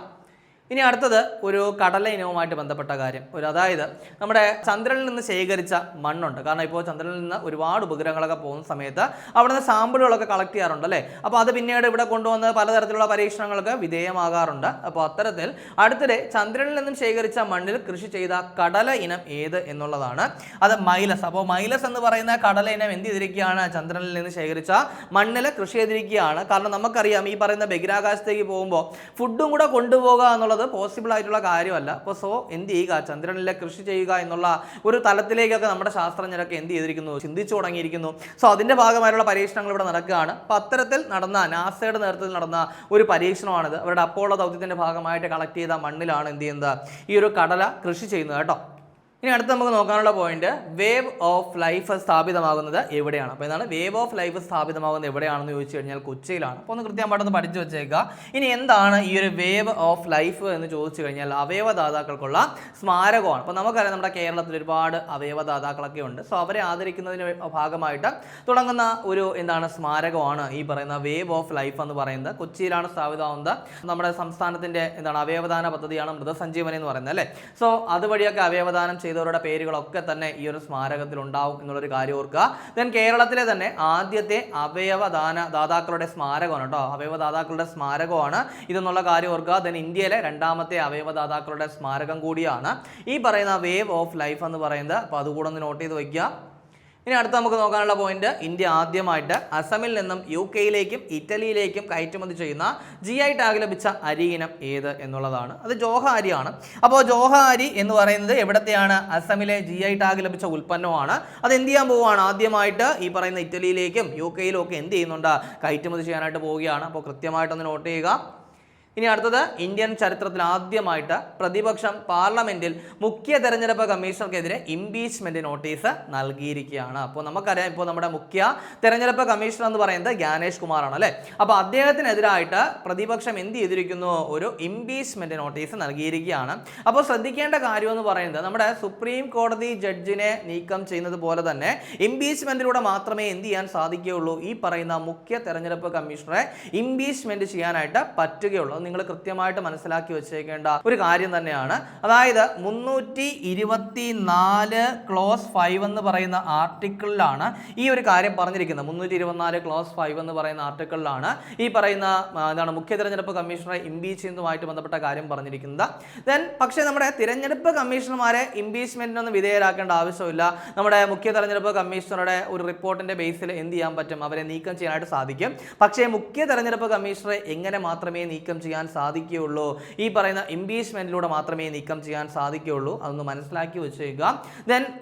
ഇനി അടുത്തത് ഒരു കടല ഇനവുമായിട്ട് ബന്ധപ്പെട്ട കാര്യം, അതായത് നമ്മുടെ ചന്ദ്രനിൽ നിന്ന് ശേഖരിച്ച മണ്ണുണ്ട്. കാരണം ഇപ്പോൾ ചന്ദ്രനിൽ നിന്ന് ഒരുപാട് ഉപഗ്രഹങ്ങളൊക്കെ പോകുന്ന സമയത്ത് അവിടെ നിന്ന് സാമ്പിളുകളൊക്കെ കളക്ട് ചെയ്യാറുണ്ട് അല്ലേ. അപ്പോൾ അത് പിന്നീട് ഇവിടെ കൊണ്ടുവന്ന് പലതരത്തിലുള്ള പരീക്ഷണങ്ങൾക്ക് വിധേയമാകാറുണ്ട്. അപ്പോൾ അത്തരത്തിൽ അടുത്തിടെ ചന്ദ്രനിൽ നിന്നും ശേഖരിച്ച മണ്ണിൽ കൃഷി ചെയ്ത കടല ഇനം ഏത് എന്നുള്ളതാണ്. അത് മൈലസ്. അപ്പോൾ മൈലസ് എന്ന് പറയുന്ന കടല ഇനം എന്ത് ചെയ്തിരിക്കുകയാണ്? ചന്ദ്രനിൽ നിന്ന് ശേഖരിച്ച മണ്ണിൽ കൃഷി ചെയ്തിരിക്കുകയാണ്. കാരണം നമുക്കറിയാം ഈ പറയുന്ന ബഹിരാകാശത്തേക്ക് പോകുമ്പോൾ ഫുഡും കൂടെ കൊണ്ടുപോകുക എന്നുള്ളത് പോസിബിൾ ആയിട്ടുള്ള കാര്യമല്ല. അപ്പോൾ എന്ത് ചെയ്യുക, ചന്ദ്രനിലെ കൃഷി ചെയ്യുക എന്നുള്ള ഒരു തലത്തിലേക്കൊക്കെ നമ്മുടെ ശാസ്ത്രജ്ഞരൊക്കെ എന്ത് ചെയ്തിരിക്കുന്നു, ചിന്തിച്ചു തുടങ്ങിയിരിക്കുന്നു. അതിന്റെ ഭാഗമായിട്ടുള്ള പരീക്ഷണങ്ങൾ ഇവിടെ നടക്കുകയാണ്. അപ്പോൾ അത്തരത്തിൽ നടന്ന നാസയുടെ നേതൃത്വത്തിൽ നടന്ന ഒരു പരീക്ഷണമാണിത്. അവരുടെ അപ്പോളോ ദൗത്യത്തിന്റെ ഭാഗമായിട്ട് കളക്ട് ചെയ്ത മണ്ണിലാണ് എന്ത് ചെയ്യുന്നത്, ഈ ഒരു കടല കൃഷി ചെയ്യുന്നത് കേട്ടോ. ഇനി അടുത്ത് നമുക്ക് നോക്കാനുള്ള പോയിന്റ്, വേവ് ഓഫ് ലൈഫ് സ്ഥാപിതമാകുന്നത് എവിടെയാണ്? അപ്പോൾ ഇതാണ് വേവ് ഓഫ് ലൈഫ് സ്ഥാപിതമാകുന്നത് എവിടെയാണെന്ന് ചോദിച്ചു കഴിഞ്ഞാൽ കൊച്ചിയിലാണ്. അപ്പോൾ ഒന്ന് കൃത്യമായിട്ടൊന്ന് പഠിച്ചു വെച്ചേക്കുക. ഇനി എന്താണ് ഈ ഒരു വേവ് ഓഫ് ലൈഫ് എന്ന് ചോദിച്ചു കഴിഞ്ഞാൽ അവയവദാതാക്കൾക്കുള്ള സ്മാരകമാണ്. അപ്പോൾ നമുക്കറിയാം നമ്മുടെ കേരളത്തിൽ ഒരുപാട് അവയവദാതാക്കളൊക്കെ ഉണ്ട്. അവരെ ആദരിക്കുന്നതിന് ഭാഗമായിട്ട് തുടങ്ങുന്ന ഒരു സ്മാരകമാണ് ഈ പറയുന്ന വേവ് ഓഫ് ലൈഫ് എന്ന് പറയുന്നത്. കൊച്ചിയിലാണ് സ്ഥാപിതമാകുന്നത്. നമ്മുടെ സംസ്ഥാനത്തിന്റെ അവയവദാന പദ്ധതിയാണ് മൃതസഞ്ജീവനി എന്ന് പറയുന്നത് അല്ലേ. അതുവഴിയൊക്കെ അവയവദാനം ചെയ്തവരുടെ പേരുകളൊക്കെ തന്നെ ഈ ഒരു സ്മാരകത്തിൽ ഉണ്ടാവും എന്നുള്ളൊരു കാര്യം ഓർക്കുക. ദെൻ കേരളത്തിലെ തന്നെ ആദ്യത്തെ അവയവദാതാക്കളുടെ സ്മാരകമാണ് കേട്ടോ, അവയവദാതാക്കളുടെ സ്മാരകമാണ് ഇതെന്നുള്ള കാര്യം ഓർക്കുക. ദെൻ ഇന്ത്യയിലെ രണ്ടാമത്തെ അവയവദാതാക്കളുടെ സ്മാരകം കൂടിയാണ് ഈ പറയുന്ന വേവ് ഓഫ് ലൈഫ് എന്ന് പറയുന്നത്. അപ്പോൾ അതുകൂടെ ഒന്ന് നോട്ട് ചെയ്ത് വയ്ക്കുക. ഇനി അടുത്ത് നമുക്ക് നോക്കാനുള്ള പോയിന്റ്, ഇന്ത്യ ആദ്യമായിട്ട് അസമിൽ നിന്നും UK-യിലേക്കും ഇറ്റലിയിലേക്കും കയറ്റുമതി ചെയ്യുന്ന GI ടാഗ് ലഭിച്ച അരി ഇനം ഏത് എന്നുള്ളതാണ്. അത് ജോഹ അരിയാണ്. അപ്പോൾ ജോഹ അരി എന്ന് പറയുന്നത് എവിടത്തെയാണ്? അസമിലെ GI ടാഗ് ലഭിച്ച ഉൽപ്പന്നമാണ്. അത് എന്ത് ചെയ്യാൻ പോവുകയാണ്? ആദ്യമായിട്ട് ഈ പറയുന്ന ഇറ്റലിയിലേക്കും UK-യിലും ഒക്കെ എന്ത് ചെയ്യുന്നുണ്ട്, കയറ്റുമതി ചെയ്യാനായിട്ട് പോവുകയാണ്. അപ്പോൾ കൃത്യമായിട്ടൊന്ന് നോട്ട് ചെയ്യുക. ഇനി അടുത്തത്, ഇന്ത്യൻ ചരിത്രത്തിൽ ആദ്യമായിട്ട് പ്രതിപക്ഷം പാർലമെന്റിൽ മുഖ്യ തെരഞ്ഞെടുപ്പ് കമ്മീഷണർക്കെതിരെ ഇംപീച്ച്മെന്റ് നോട്ടീസ് നൽകിയിരിക്കുകയാണ്. അപ്പോൾ നമുക്കറിയാം ഇപ്പോൾ നമ്മുടെ മുഖ്യ തെരഞ്ഞെടുപ്പ് കമ്മീഷണർ എന്ന് പറയുന്നത് ജ്ഞാനേഷ് കുമാറാണ് അല്ലേ. അപ്പോൾ അദ്ദേഹത്തിനെതിരായിട്ട് പ്രതിപക്ഷം എന്ത് ചെയ്തിരിക്കുന്നു, ഒരു ഇംപീച്ച്മെന്റ് നോട്ടീസ് നൽകിയിരിക്കുകയാണ്. അപ്പോൾ ശ്രദ്ധിക്കേണ്ട കാര്യം എന്ന് പറയുന്നത്, നമ്മുടെ സുപ്രീം കോടതി ജഡ്ജിനെ നീക്കം ചെയ്യുന്നത് പോലെ തന്നെ ഇംപീച്ച്മെന്റിലൂടെ മാത്രമേ എന്ത് ചെയ്യാൻ സാധിക്കുകയുള്ളൂ, ഈ പറയുന്ന മുഖ്യ തെരഞ്ഞെടുപ്പ് കമ്മീഷണറെ ഇംപീച്ച്മെന്റ് ചെയ്യാനായിട്ട് പറ്റുകയുള്ളൂ. നിങ്ങൾ കൃത്യമായിട്ട് മനസ്സിലാക്കി വെച്ചേക്കേണ്ട ഒരു കാര്യം തന്നെയാണ്. അതായത് 324 ക്ലോസ് 5 എന്ന് പറയുന്ന ആർട്ടിക്കിളിലാണ് ഈ ഒരു കാര്യം പറഞ്ഞിരിക്കുന്നത്. 324 ക്ലോസ് 5 എന്ന് പറയുന്ന ആർട്ടിക്കിളിലാണ് ഈ പറയുന്ന മുഖ്യ തെരഞ്ഞെടുപ്പ് കമ്മീഷണറെ ഇംപീച്ച് ചെയ്യുന്നതുമായിട്ട് ബന്ധപ്പെട്ട കാര്യം പറഞ്ഞിരിക്കുന്നത്. പക്ഷേ നമ്മുടെ തിരഞ്ഞെടുപ്പ് കമ്മീഷണർമാരെ ഇംപീച്ച്മെന്റിനൊന്നും വിധേയരാക്കേണ്ട ആവശ്യമില്ല. നമ്മുടെ മുഖ്യ തെരഞ്ഞെടുപ്പ് കമ്മീഷണറുടെ ഒരു റിപ്പോർട്ടിന്റെ ബേസിൽ എന്ത് ചെയ്യാൻ പറ്റും, അവരെ നീക്കം ചെയ്യാനായിട്ട് സാധിക്കും. പക്ഷേ മുഖ്യ തെരഞ്ഞെടുപ്പ് കമ്മീഷണറെ എങ്ങനെ മാത്രമേ നീക്കം ചെയ്യാൻ സാധിക്കുകയുള്ളൂ, ഈ പറയുന്ന ഇംപീച്ച്മെന്റിലൂടെ മാത്രമേ നീക്കം ചെയ്യാൻ സാധിക്കുകയുള്ളൂ. അതൊന്ന് മനസ്സിലാക്കി വെച്ചേക്കുക.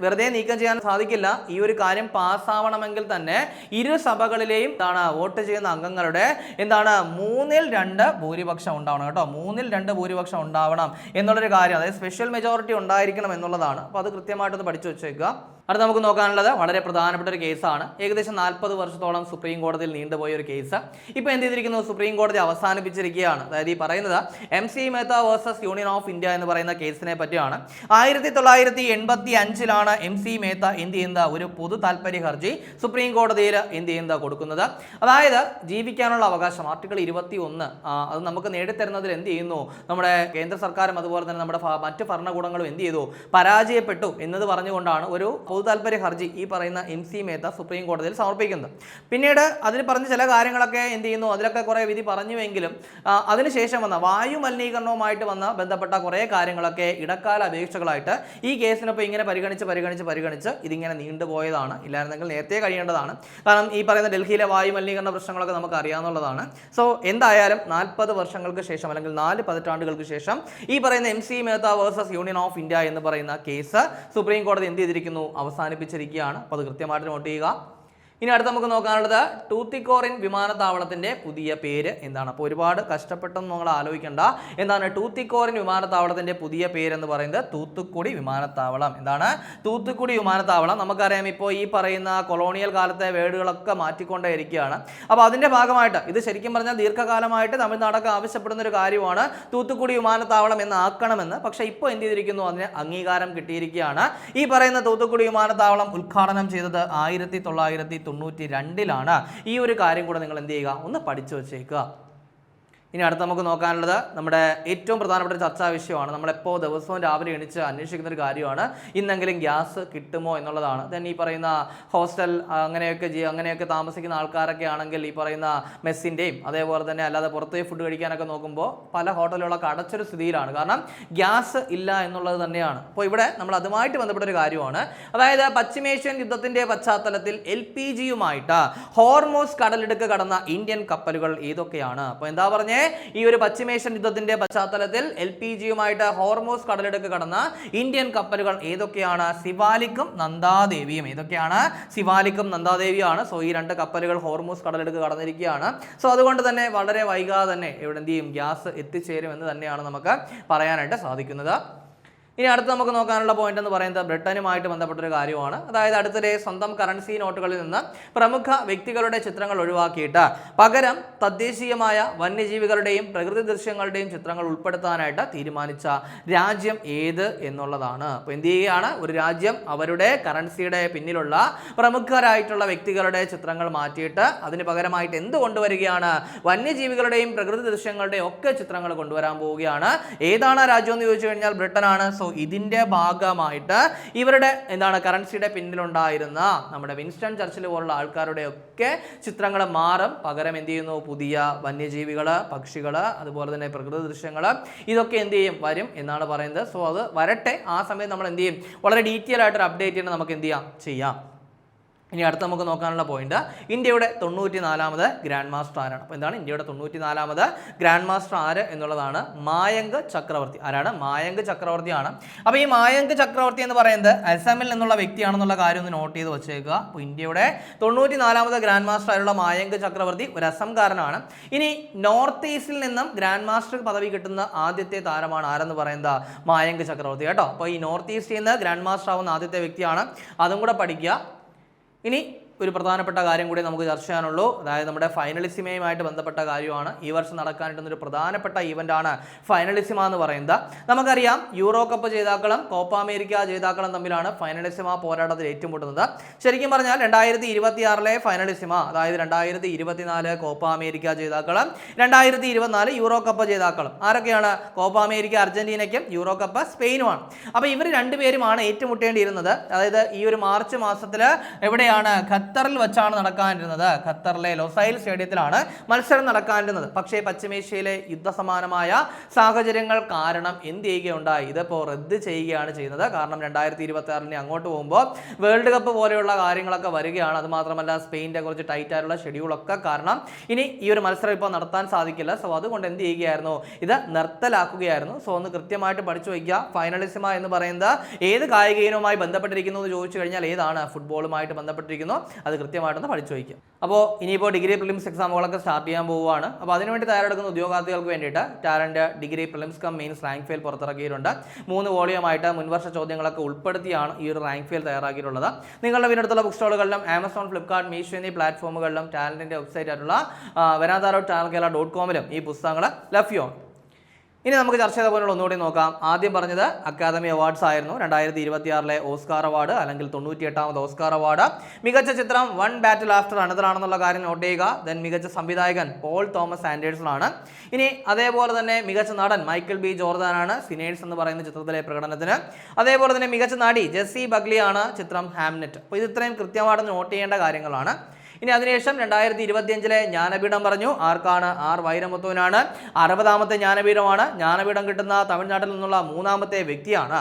വെറുതെ നീക്കം ചെയ്യാൻ സാധിക്കില്ല. ഈ ഒരു കാര്യം പാസ്സാവണമെങ്കിൽ തന്നെ ഇരു സഭകളിലെയും വോട്ട് ചെയ്യുന്ന അംഗങ്ങളുടെ 2/3 ഭൂരിപക്ഷം ഉണ്ടാവണം കേട്ടോ. 2/3 ഭൂരിപക്ഷം ഉണ്ടാവണം എന്നുള്ളൊരു കാര്യം, അതായത് സ്പെഷ്യൽ മെജോറിറ്റി ഉണ്ടായിരിക്കണം എന്നുള്ളതാണ്. അപ്പോൾ അത് കൃത്യമായിട്ടൊന്ന് പഠിച്ചു വെച്ചേക്കുക. അടുത്ത നമുക്ക് നോക്കാനുള്ളത് വളരെ പ്രധാനപ്പെട്ട ഒരു കേസാണ്. ഏകദേശം 40 വർഷത്തോളം സുപ്രീം കോടതിയിൽ നീണ്ടുപോയ ഒരു കേസ് ഇപ്പോൾ എന്ത് ചെയ്തിരിക്കുന്നു, സുപ്രീം കോടതി അവസാനിപ്പിച്ചിരിക്കുകയാണ്. അതായത് ഈ പറയുന്നത് MC Mehta versus union of India എന്ന് പറയുന്ന കേസിനെ പറ്റിയാണ്. 1985 MC മേത്ത എന്ത് ചെയ്യുന്ന ഒരു പൊതു താല്പര്യ ഹർജി സുപ്രീം കോടതിയിൽ എന്ത് ചെയ്യുന്ന കൊടുക്കുന്നത്. അതായത് ജീവിക്കാനുള്ള അവകാശം ആർട്ടിക്കിൾ 21 അത് നമുക്ക് നേടിത്തരുന്നതിൽ എന്ത് ചെയ്യുന്നു, നമ്മുടെ കേന്ദ്ര സർക്കാരും അതുപോലെ തന്നെ നമ്മുടെ മറ്റ് ഭരണകൂടങ്ങളും എന്ത് ചെയ്തു, പരാജയപ്പെട്ടു എന്നത് പറഞ്ഞുകൊണ്ടാണ് ഒരു പൊതു താല്പര്യ ഹർജി ഈ പറയുന്ന MC മേത്ത സുപ്രീം കോടതിയിൽ സമർപ്പിക്കുന്നത്. പിന്നീട് അതിൽ പറഞ്ഞ ചില കാര്യങ്ങളൊക്കെ എന്ത് ചെയ്യുന്നു, അതിലൊക്കെ കുറേ വിധി പറഞ്ഞുവെങ്കിലും അതിനുശേഷം വന്ന വായു മലിനീകരണവുമായിട്ട് ബന്ധപ്പെട്ട കുറേ കാര്യങ്ങളൊക്കെ ഇടക്കാല അപേക്ഷകളായിട്ട് ഈ കേസിനൊപ്പം ഇങ്ങനെ പരിഗണിച്ച് ഇതിങ്ങനെ നീണ്ടുപോയതാണ്. ഇല്ലായിരുന്നെങ്കിൽ നേരത്തെ കഴിയേണ്ടതാണ്. കാരണം ഈ പറയുന്ന ഡൽഹിയിലെ വായു മലിനീകരണ പ്രശ്നങ്ങളൊക്കെ നമുക്ക് അറിയാവുന്നതാണ്. എന്തായാലും 40 വർഷങ്ങൾക്ക് ശേഷം അല്ലെങ്കിൽ 4 പതിറ്റാണ്ടുകൾക്ക് ശേഷം ഈ പറയുന്ന MC Mehta versus union of India എന്ന് പറയുന്ന കേസ് സുപ്രീം കോടതി എന്ത് ചെയ്തിരിക്കുന്നു, അവസാനിപ്പിച്ചിരിക്കുകയാണ്. അപ്പോൾ അത് കൃത്യമായിട്ട് നോട്ട് ചെയ്യുക. ഇനി അടുത്ത് നമുക്ക് നോക്കാനുള്ളത് ടൂത്തിക്കോറിൻ വിമാനത്താവളത്തിന്റെ പുതിയ പേര് എന്താണ്? അപ്പോൾ ഒരുപാട് കഷ്ടപ്പെട്ടെന്ന് നിങ്ങൾ ആലോചിക്കേണ്ട. എന്താണ് ടൂത്തിക്കോറിൻ വിമാനത്താവളത്തിന്റെ പുതിയ പേര് എന്ന് പറയുന്നത്? തൂത്തുക്കുടി വിമാനത്താവളം. എന്താണ് തൂത്തുക്കുടി വിമാനത്താവളം? നമുക്കറിയാം ഇപ്പോൾ ഈ പറയുന്ന കൊളോണിയൽ കാലത്തെ വേർഡുകളൊക്കെ മാറ്റിക്കൊണ്ടേ ഇരിക്കുകയാണ്. അപ്പോൾ അതിന്റെ ഭാഗമായിട്ട് ഇത് ശരിക്കും പറഞ്ഞാൽ ദീർഘകാലമായിട്ട് തമിഴ്നാടൊക്കെ ആവശ്യപ്പെടുന്ന ഒരു കാര്യമാണ് തൂത്തുക്കുടി വിമാനത്താവളം എന്ന് ആക്കണമെന്ന്. പക്ഷേ ഇപ്പോൾ എന്ത് ചെയ്തിരിക്കുന്നു, അതിന് അംഗീകാരം കിട്ടിയിരിക്കുകയാണ്. ഈ പറയുന്ന തൂത്തുക്കുടി വിമാനത്താവളം ഉദ്ഘാടനം ചെയ്തത് 1992 ഈ ഒരു കാര്യം കൂടെ നിങ്ങൾ എന്ത് ചെയ്യുക, ഒന്ന് പഠിച്ചു വെച്ചേക്കുക. ഇനി അടുത്ത് നമുക്ക് നോക്കാനുള്ളത് നമ്മുടെ ഏറ്റവും പ്രധാനപ്പെട്ട ഒരു ചർച്ചാ വിഷയമാണ്. നമ്മളെപ്പോൾ ദിവസവും രാവിലെ എണീച്ച് അന്വേഷിക്കുന്ന ഒരു കാര്യമാണ് ഇന്നെങ്കിലും ഗ്യാസ് കിട്ടുമോ എന്നുള്ളതാണ്. ദെൻ ഈ പറയുന്ന ഹോസ്റ്റൽ അങ്ങനെയൊക്കെ താമസിക്കുന്ന ആൾക്കാരൊക്കെ ആണെങ്കിൽ ഈ പറയുന്ന മെസ്സിൻ്റെയും അതേപോലെ തന്നെ അല്ലാതെ പുറത്തുപോയി ഫുഡ് കഴിക്കാനൊക്കെ നോക്കുമ്പോൾ പല ഹോട്ടലുകളൊക്കെ അടച്ചൊരു സ്ഥിതിയിലാണ്. കാരണം ഗ്യാസ് ഇല്ല എന്നുള്ളത് തന്നെയാണ്. അപ്പോൾ ഇവിടെ നമ്മൾ അതുമായിട്ട് ബന്ധപ്പെട്ട ഒരു കാര്യമാണ്. അതായത് പശ്ചിമേഷ്യൻ യുദ്ധത്തിൻ്റെ പശ്ചാത്തലത്തിൽ LPGയുമായിട്ട് ഹോർമോസ് കടലിടുക്ക് കടന്ന ഇന്ത്യൻ കപ്പലുകൾ ഏതൊക്കെയാണ്? അപ്പോൾ എന്താ പറഞ്ഞേ, ഈ ഒരു പശ്ചിമേഷ്യൻ യുദ്ധത്തിന്റെ പശ്ചാത്തലത്തിൽ LPGയുമായിട്ട് ഹോർമോസ് കടലിടുക്ക് കടന്ന ഇന്ത്യൻ കപ്പലുകൾ ഏതൊക്കെയാണ്? സിവാലിക്കും നന്ദാദേവിയും. ഏതൊക്കെയാണ്? സിവാലിക്കും നന്ദാദേവിയാണ്. സോ ഈ രണ്ട് കപ്പലുകൾ ഹോർമോസ് കടലിടുക്ക് കടന്നിരിക്കുകയാണ്. സോ അതുകൊണ്ട് തന്നെ വളരെ വൈകാതെ തന്നെ ഇവിടെ എന്ത് ചെയ്യും, ഗ്യാസ് എത്തിച്ചേരും എന്ന് തന്നെയാണ് നമുക്ക് പറയാനായിട്ട് സാധിക്കുന്നത്. ഇനി അടുത്ത് നമുക്ക് നോക്കാനുള്ള പോയിന്റ് എന്ന് പറയുന്നത് ബ്രിട്ടനുമായിട്ട് ബന്ധപ്പെട്ടൊരു കാര്യമാണ്. അതായത് അടുത്തിടെ സ്വന്തം കറൻസി നോട്ടുകളിൽ നിന്ന് പ്രമുഖ വ്യക്തികളുടെ ചിത്രങ്ങൾ ഒഴിവാക്കിയിട്ട് പകരം തദ്ദേശീയമായ വന്യജീവികളുടെയും പ്രകൃതി ദൃശ്യങ്ങളുടെയും ചിത്രങ്ങൾ ഉൾപ്പെടുത്താനായിട്ട് തീരുമാനിച്ച രാജ്യം ഏത് എന്നുള്ളതാണ്. അപ്പോൾ എന്ത് ചെയ്യുകയാണ്, ഒരു രാജ്യം അവരുടെ കറൻസിയുടെ പിന്നിലുള്ള പ്രമുഖരായിട്ടുള്ള വ്യക്തികളുടെ ചിത്രങ്ങൾ മാറ്റിയിട്ട് അതിന് പകരമായിട്ട് എന്ത് കൊണ്ടുവരികയാണ്, വന്യജീവികളുടെയും പ്രകൃതി ദൃശ്യങ്ങളുടെയും ഒക്കെ ചിത്രങ്ങൾ കൊണ്ടുവരാൻ പോവുകയാണ്. ഏതാണ് ആ രാജ്യം എന്ന് ചോദിച്ചു കഴിഞ്ഞാൽ ബ്രിട്ടനാണ്. സോ ഇതിന്റെ ഭാഗമായിട്ട് ഇവരുടെ കറൻസിയുടെ പിന്നിലുണ്ടായിരുന്ന നമ്മുടെ വിൻസ്റ്റൺ ചർച്ചിൽ പോലുള്ള ആൾക്കാരുടെ ഒക്കെ ചിത്രങ്ങൾ മാറും. പകരം എന്ത് ചെയ്യുന്നു, പുതിയ വന്യജീവികൾ, പക്ഷികൾ, അതുപോലെ തന്നെ പ്രകൃതി ദൃശ്യങ്ങൾ, ഇതൊക്കെ എന്ത് ചെയ്യും, വരും എന്നാണ് പറയുന്നത്. സോ അത് വരട്ടെ. ആ സമയത്ത് നമ്മൾ എന്ത് ചെയ്യും, വളരെ ഡീറ്റെയിൽ ആയിട്ടൊരു അപ്ഡേറ്റ് ചെയ്യണം, നമുക്ക് എന്ത് ചെയ്യാം. ഇനി അടുത്ത് നമുക്ക് നോക്കാനുള്ള പോയിന്റ് ഇന്ത്യയുടെ 94ാമത് ഗ്രാൻഡ് മാസ്റ്റർ ആരാണ്? അപ്പോൾ എന്താണ് ഇന്ത്യയുടെ 94ാമത് ഗ്രാൻഡ് മാസ്റ്റർ ആര് എന്നുള്ളതാണ്? മായങ്ക് ചക്രവർത്തി. ആരാണ്? മായങ്ക് ചക്രവർത്തിയാണ്. അപ്പോൾ ഈ മായങ്ക് ചക്രവർത്തി എന്ന് പറയുന്നത് അസമിൽ നിന്നുള്ള വ്യക്തിയാണെന്നുള്ള കാര്യം ഒന്ന് നോട്ട് ചെയ്ത് വെച്ചേക്കുക. അപ്പോൾ ഇന്ത്യയുടെ 94ാമത് ഗ്രാൻഡ് മാസ്റ്റർ ആയുള്ള മായങ്ക് ചക്രവർത്തി ഒരു അസംകാരനാണ്. ഇനി നോർത്ത് ഈസ്റ്റിൽ നിന്നും ഗ്രാൻഡ് മാസ്റ്റർ പദവി കിട്ടുന്ന ആദ്യത്തെ താരമാണ് ആരെന്ന് പറയുന്നത്? മായങ്ക് ചക്രവർത്തി കേട്ടോ. അപ്പോൾ ഈ നോർത്ത് ഈസ്റ്റിൽ നിന്ന് ഗ്രാൻഡ് മാസ്റ്റർ ആവുന്ന ആദ്യത്തെ വ്യക്തിയാണ്. അതും കൂടെ പഠിക്കുക. ഇനി ഒരു പ്രധാനപ്പെട്ട കാര്യം കൂടി നമുക്ക് ചർച്ച ചെയ്യാനുള്ളൂ. അതായത് നമ്മുടെ ഫൈനലിസിമയുമായിട്ട് ബന്ധപ്പെട്ട കാര്യമാണ്. ഈ വർഷം നടക്കാനിട്ടുന്നൊരു പ്രധാനപ്പെട്ട ഈവൻ്റാണ് ഫൈനലിസിമ എന്ന് പറയുന്നത്. നമുക്കറിയാം യൂറോ കപ്പ് ജേതാക്കളും കോപ്പ അമേരിക്ക ജേതാക്കളും തമ്മിലാണ് ഫൈനലിസിമ പോരാട്ടത്തിൽ ഏറ്റുമുട്ടുന്നത്. ശരിക്കും പറഞ്ഞാൽ 2026 ഫൈനലിസിമ, അതായത് 2024 കോപ്പ അമേരിക്ക ജേതാക്കളും 2024 യൂറോ കപ്പ് ജേതാക്കളും ആരൊക്കെയാണ്? കോപ്പ അമേരിക്ക അർജന്റീനയ്ക്കും യൂറോ കപ്പ് സ്പെയിനുമാണ്. അപ്പോൾ ഇവർ രണ്ടുപേരുമാണ് ഏറ്റുമുട്ടേണ്ടിയിരുന്നത്. അതായത് ഈ ഒരു മാർച്ച് മാസത്തിൽ എവിടെയാണ്? ഖത്തറിൽ വെച്ചാണ് നടക്കാനിരുന്നത്. ഖത്തറിലെ ലൊസൈൽ സ്റ്റേഡിയത്തിലാണ് മത്സരം നടക്കാനിരുന്നത്. പക്ഷേ പശ്ചിമേഷ്യയിലെ യുദ്ധസമാനമായ സാഹചര്യങ്ങൾ കാരണം എന്ത് ചെയ്യുകയുണ്ടായി? ഇതിപ്പോൾ റദ്ദ് ചെയ്യുകയാണ് ചെയ്യുന്നത്. കാരണം 2026 അങ്ങോട്ട് പോകുമ്പോൾ വേൾഡ് കപ്പ് പോലെയുള്ള കാര്യങ്ങളൊക്കെ വരികയാണ്. അതുമാത്രമല്ല സ്പെയിൻ്റെ കുറച്ച് ടൈറ്റ് ആയിട്ടുള്ള ഷെഡ്യൂളൊക്കെ കാരണം ഇനി ഈ ഒരു മത്സരം ഇപ്പോൾ നടത്താൻ സാധിക്കില്ല. സോ അതുകൊണ്ട് എന്ത് ചെയ്യുകയായിരുന്നു? ഇത് നിർത്തലാക്കുകയായിരുന്നു. സോ ഒന്ന് കൃത്യമായിട്ട് പഠിച്ചു വയ്ക്കുക. ഫൈനലിസിമ എന്ന് പറയുന്നത് ഏത് കായിക ഇനവുമായി ബന്ധപ്പെട്ടിരിക്കുന്നു എന്ന് ചോദിച്ചു കഴിഞ്ഞാൽ ഏതാണ്? ഫുട്ബോളുമായിട്ട് ബന്ധപ്പെട്ടിരിക്കുന്നു. അത് കൃത്യമായിട്ടൊന്ന് പഠിച്ചു വയ്ക്കുക. അപ്പോൾ ഇനിയിപ്പോൾ ഡിഗ്രി പ്രിലിംസ് എക്സാമുകളൊക്കെ സ്റ്റാർട്ട് ചെയ്യാൻ പോവുകയാണ്. അപ്പോൾ അതിനുവേണ്ടി തയ്യാറെടുക്കുന്ന ഉദ്യോഗാർത്ഥികൾക്ക് വേണ്ടിയിട്ട് talent degree prelims come mains rank fail പുറത്തിറക്കിയിട്ടുണ്ട്. 3 വോളിയമായിട്ട് മുൻവർഷ ചോദ്യങ്ങളൊക്കെ ഉൾപ്പെടുത്തിയാണ് ഈ ഒരു റാങ്ക് ഫെയിൽ തയ്യാറാക്കിയിട്ടുള്ളത്. നിങ്ങളുടെ വീടിനടുത്തുള്ള ബുക്ക് സ്റ്റോളുകളിലും ആമസോൺ, ഫ്ലിപ്കാർട്ട്, മീഷോ എന്നീ പ്ലാറ്റ്ഫോമുകളിലും ടാലന്റിൻ്റെ വെബ്സൈറ്റ് ആയിട്ടുള്ള veranada.channelkerala.com ഈ പുസ്തകങ്ങൾ ലഭ്യമാണ്. ഇനി നമുക്ക് ചർച്ച ചെയ്ത പോലുള്ള ഒന്നുകൂടി നോക്കാം. ആദ്യം പറഞ്ഞത് അക്കാദമി അവാർഡ്സ് ആയിരുന്നു. 2026 ഓസ്കാർ അവാർഡ് അല്ലെങ്കിൽ 98ാമത് ഓസ്കാർ അവാർഡ്. മികച്ച ചിത്രം വൺ ബാറ്റിൽ ആഫ്റ്റർ അനദർ ആണെന്നുള്ള കാര്യം നോട്ട് ചെയ്യുക. ദെൻ മികച്ച സംവിധായകൻ പോൾ തോമസ് ആൻഡേഴ്സൺ ആണ്. ഇനി അതേപോലെ തന്നെ മികച്ച നടൻ മൈക്കിൾ ബി ജോർദാനാണ് സിനേഴ്സ് എന്ന് പറയുന്ന ചിത്രത്തിലെ പ്രകടനത്തിന്. അതേപോലെ തന്നെ മികച്ച നടി ജെസ്സി ബഗ്ലിയാണ് ചിത്രം ഹാംനെറ്റ്. അപ്പോൾ ഇത് ഇത്രയും കൃത്യമായിട്ട് നോട്ട് ചെയ്യേണ്ട കാര്യങ്ങളാണ്. ഇനി അതിനുശേഷം 2025 ജ്ഞാനപീഠം പറഞ്ഞു. ആർക്കാണ്? ആർ വൈരമുത്തുവിനാണ്. 60ാമത്തെ ജ്ഞാനപീഠമാണ്. ജ്ഞാനപീഠം കിട്ടുന്ന തമിഴ്നാട്ടിൽ നിന്നുള്ള 3ാമത്തെ വ്യക്തിയാണ്.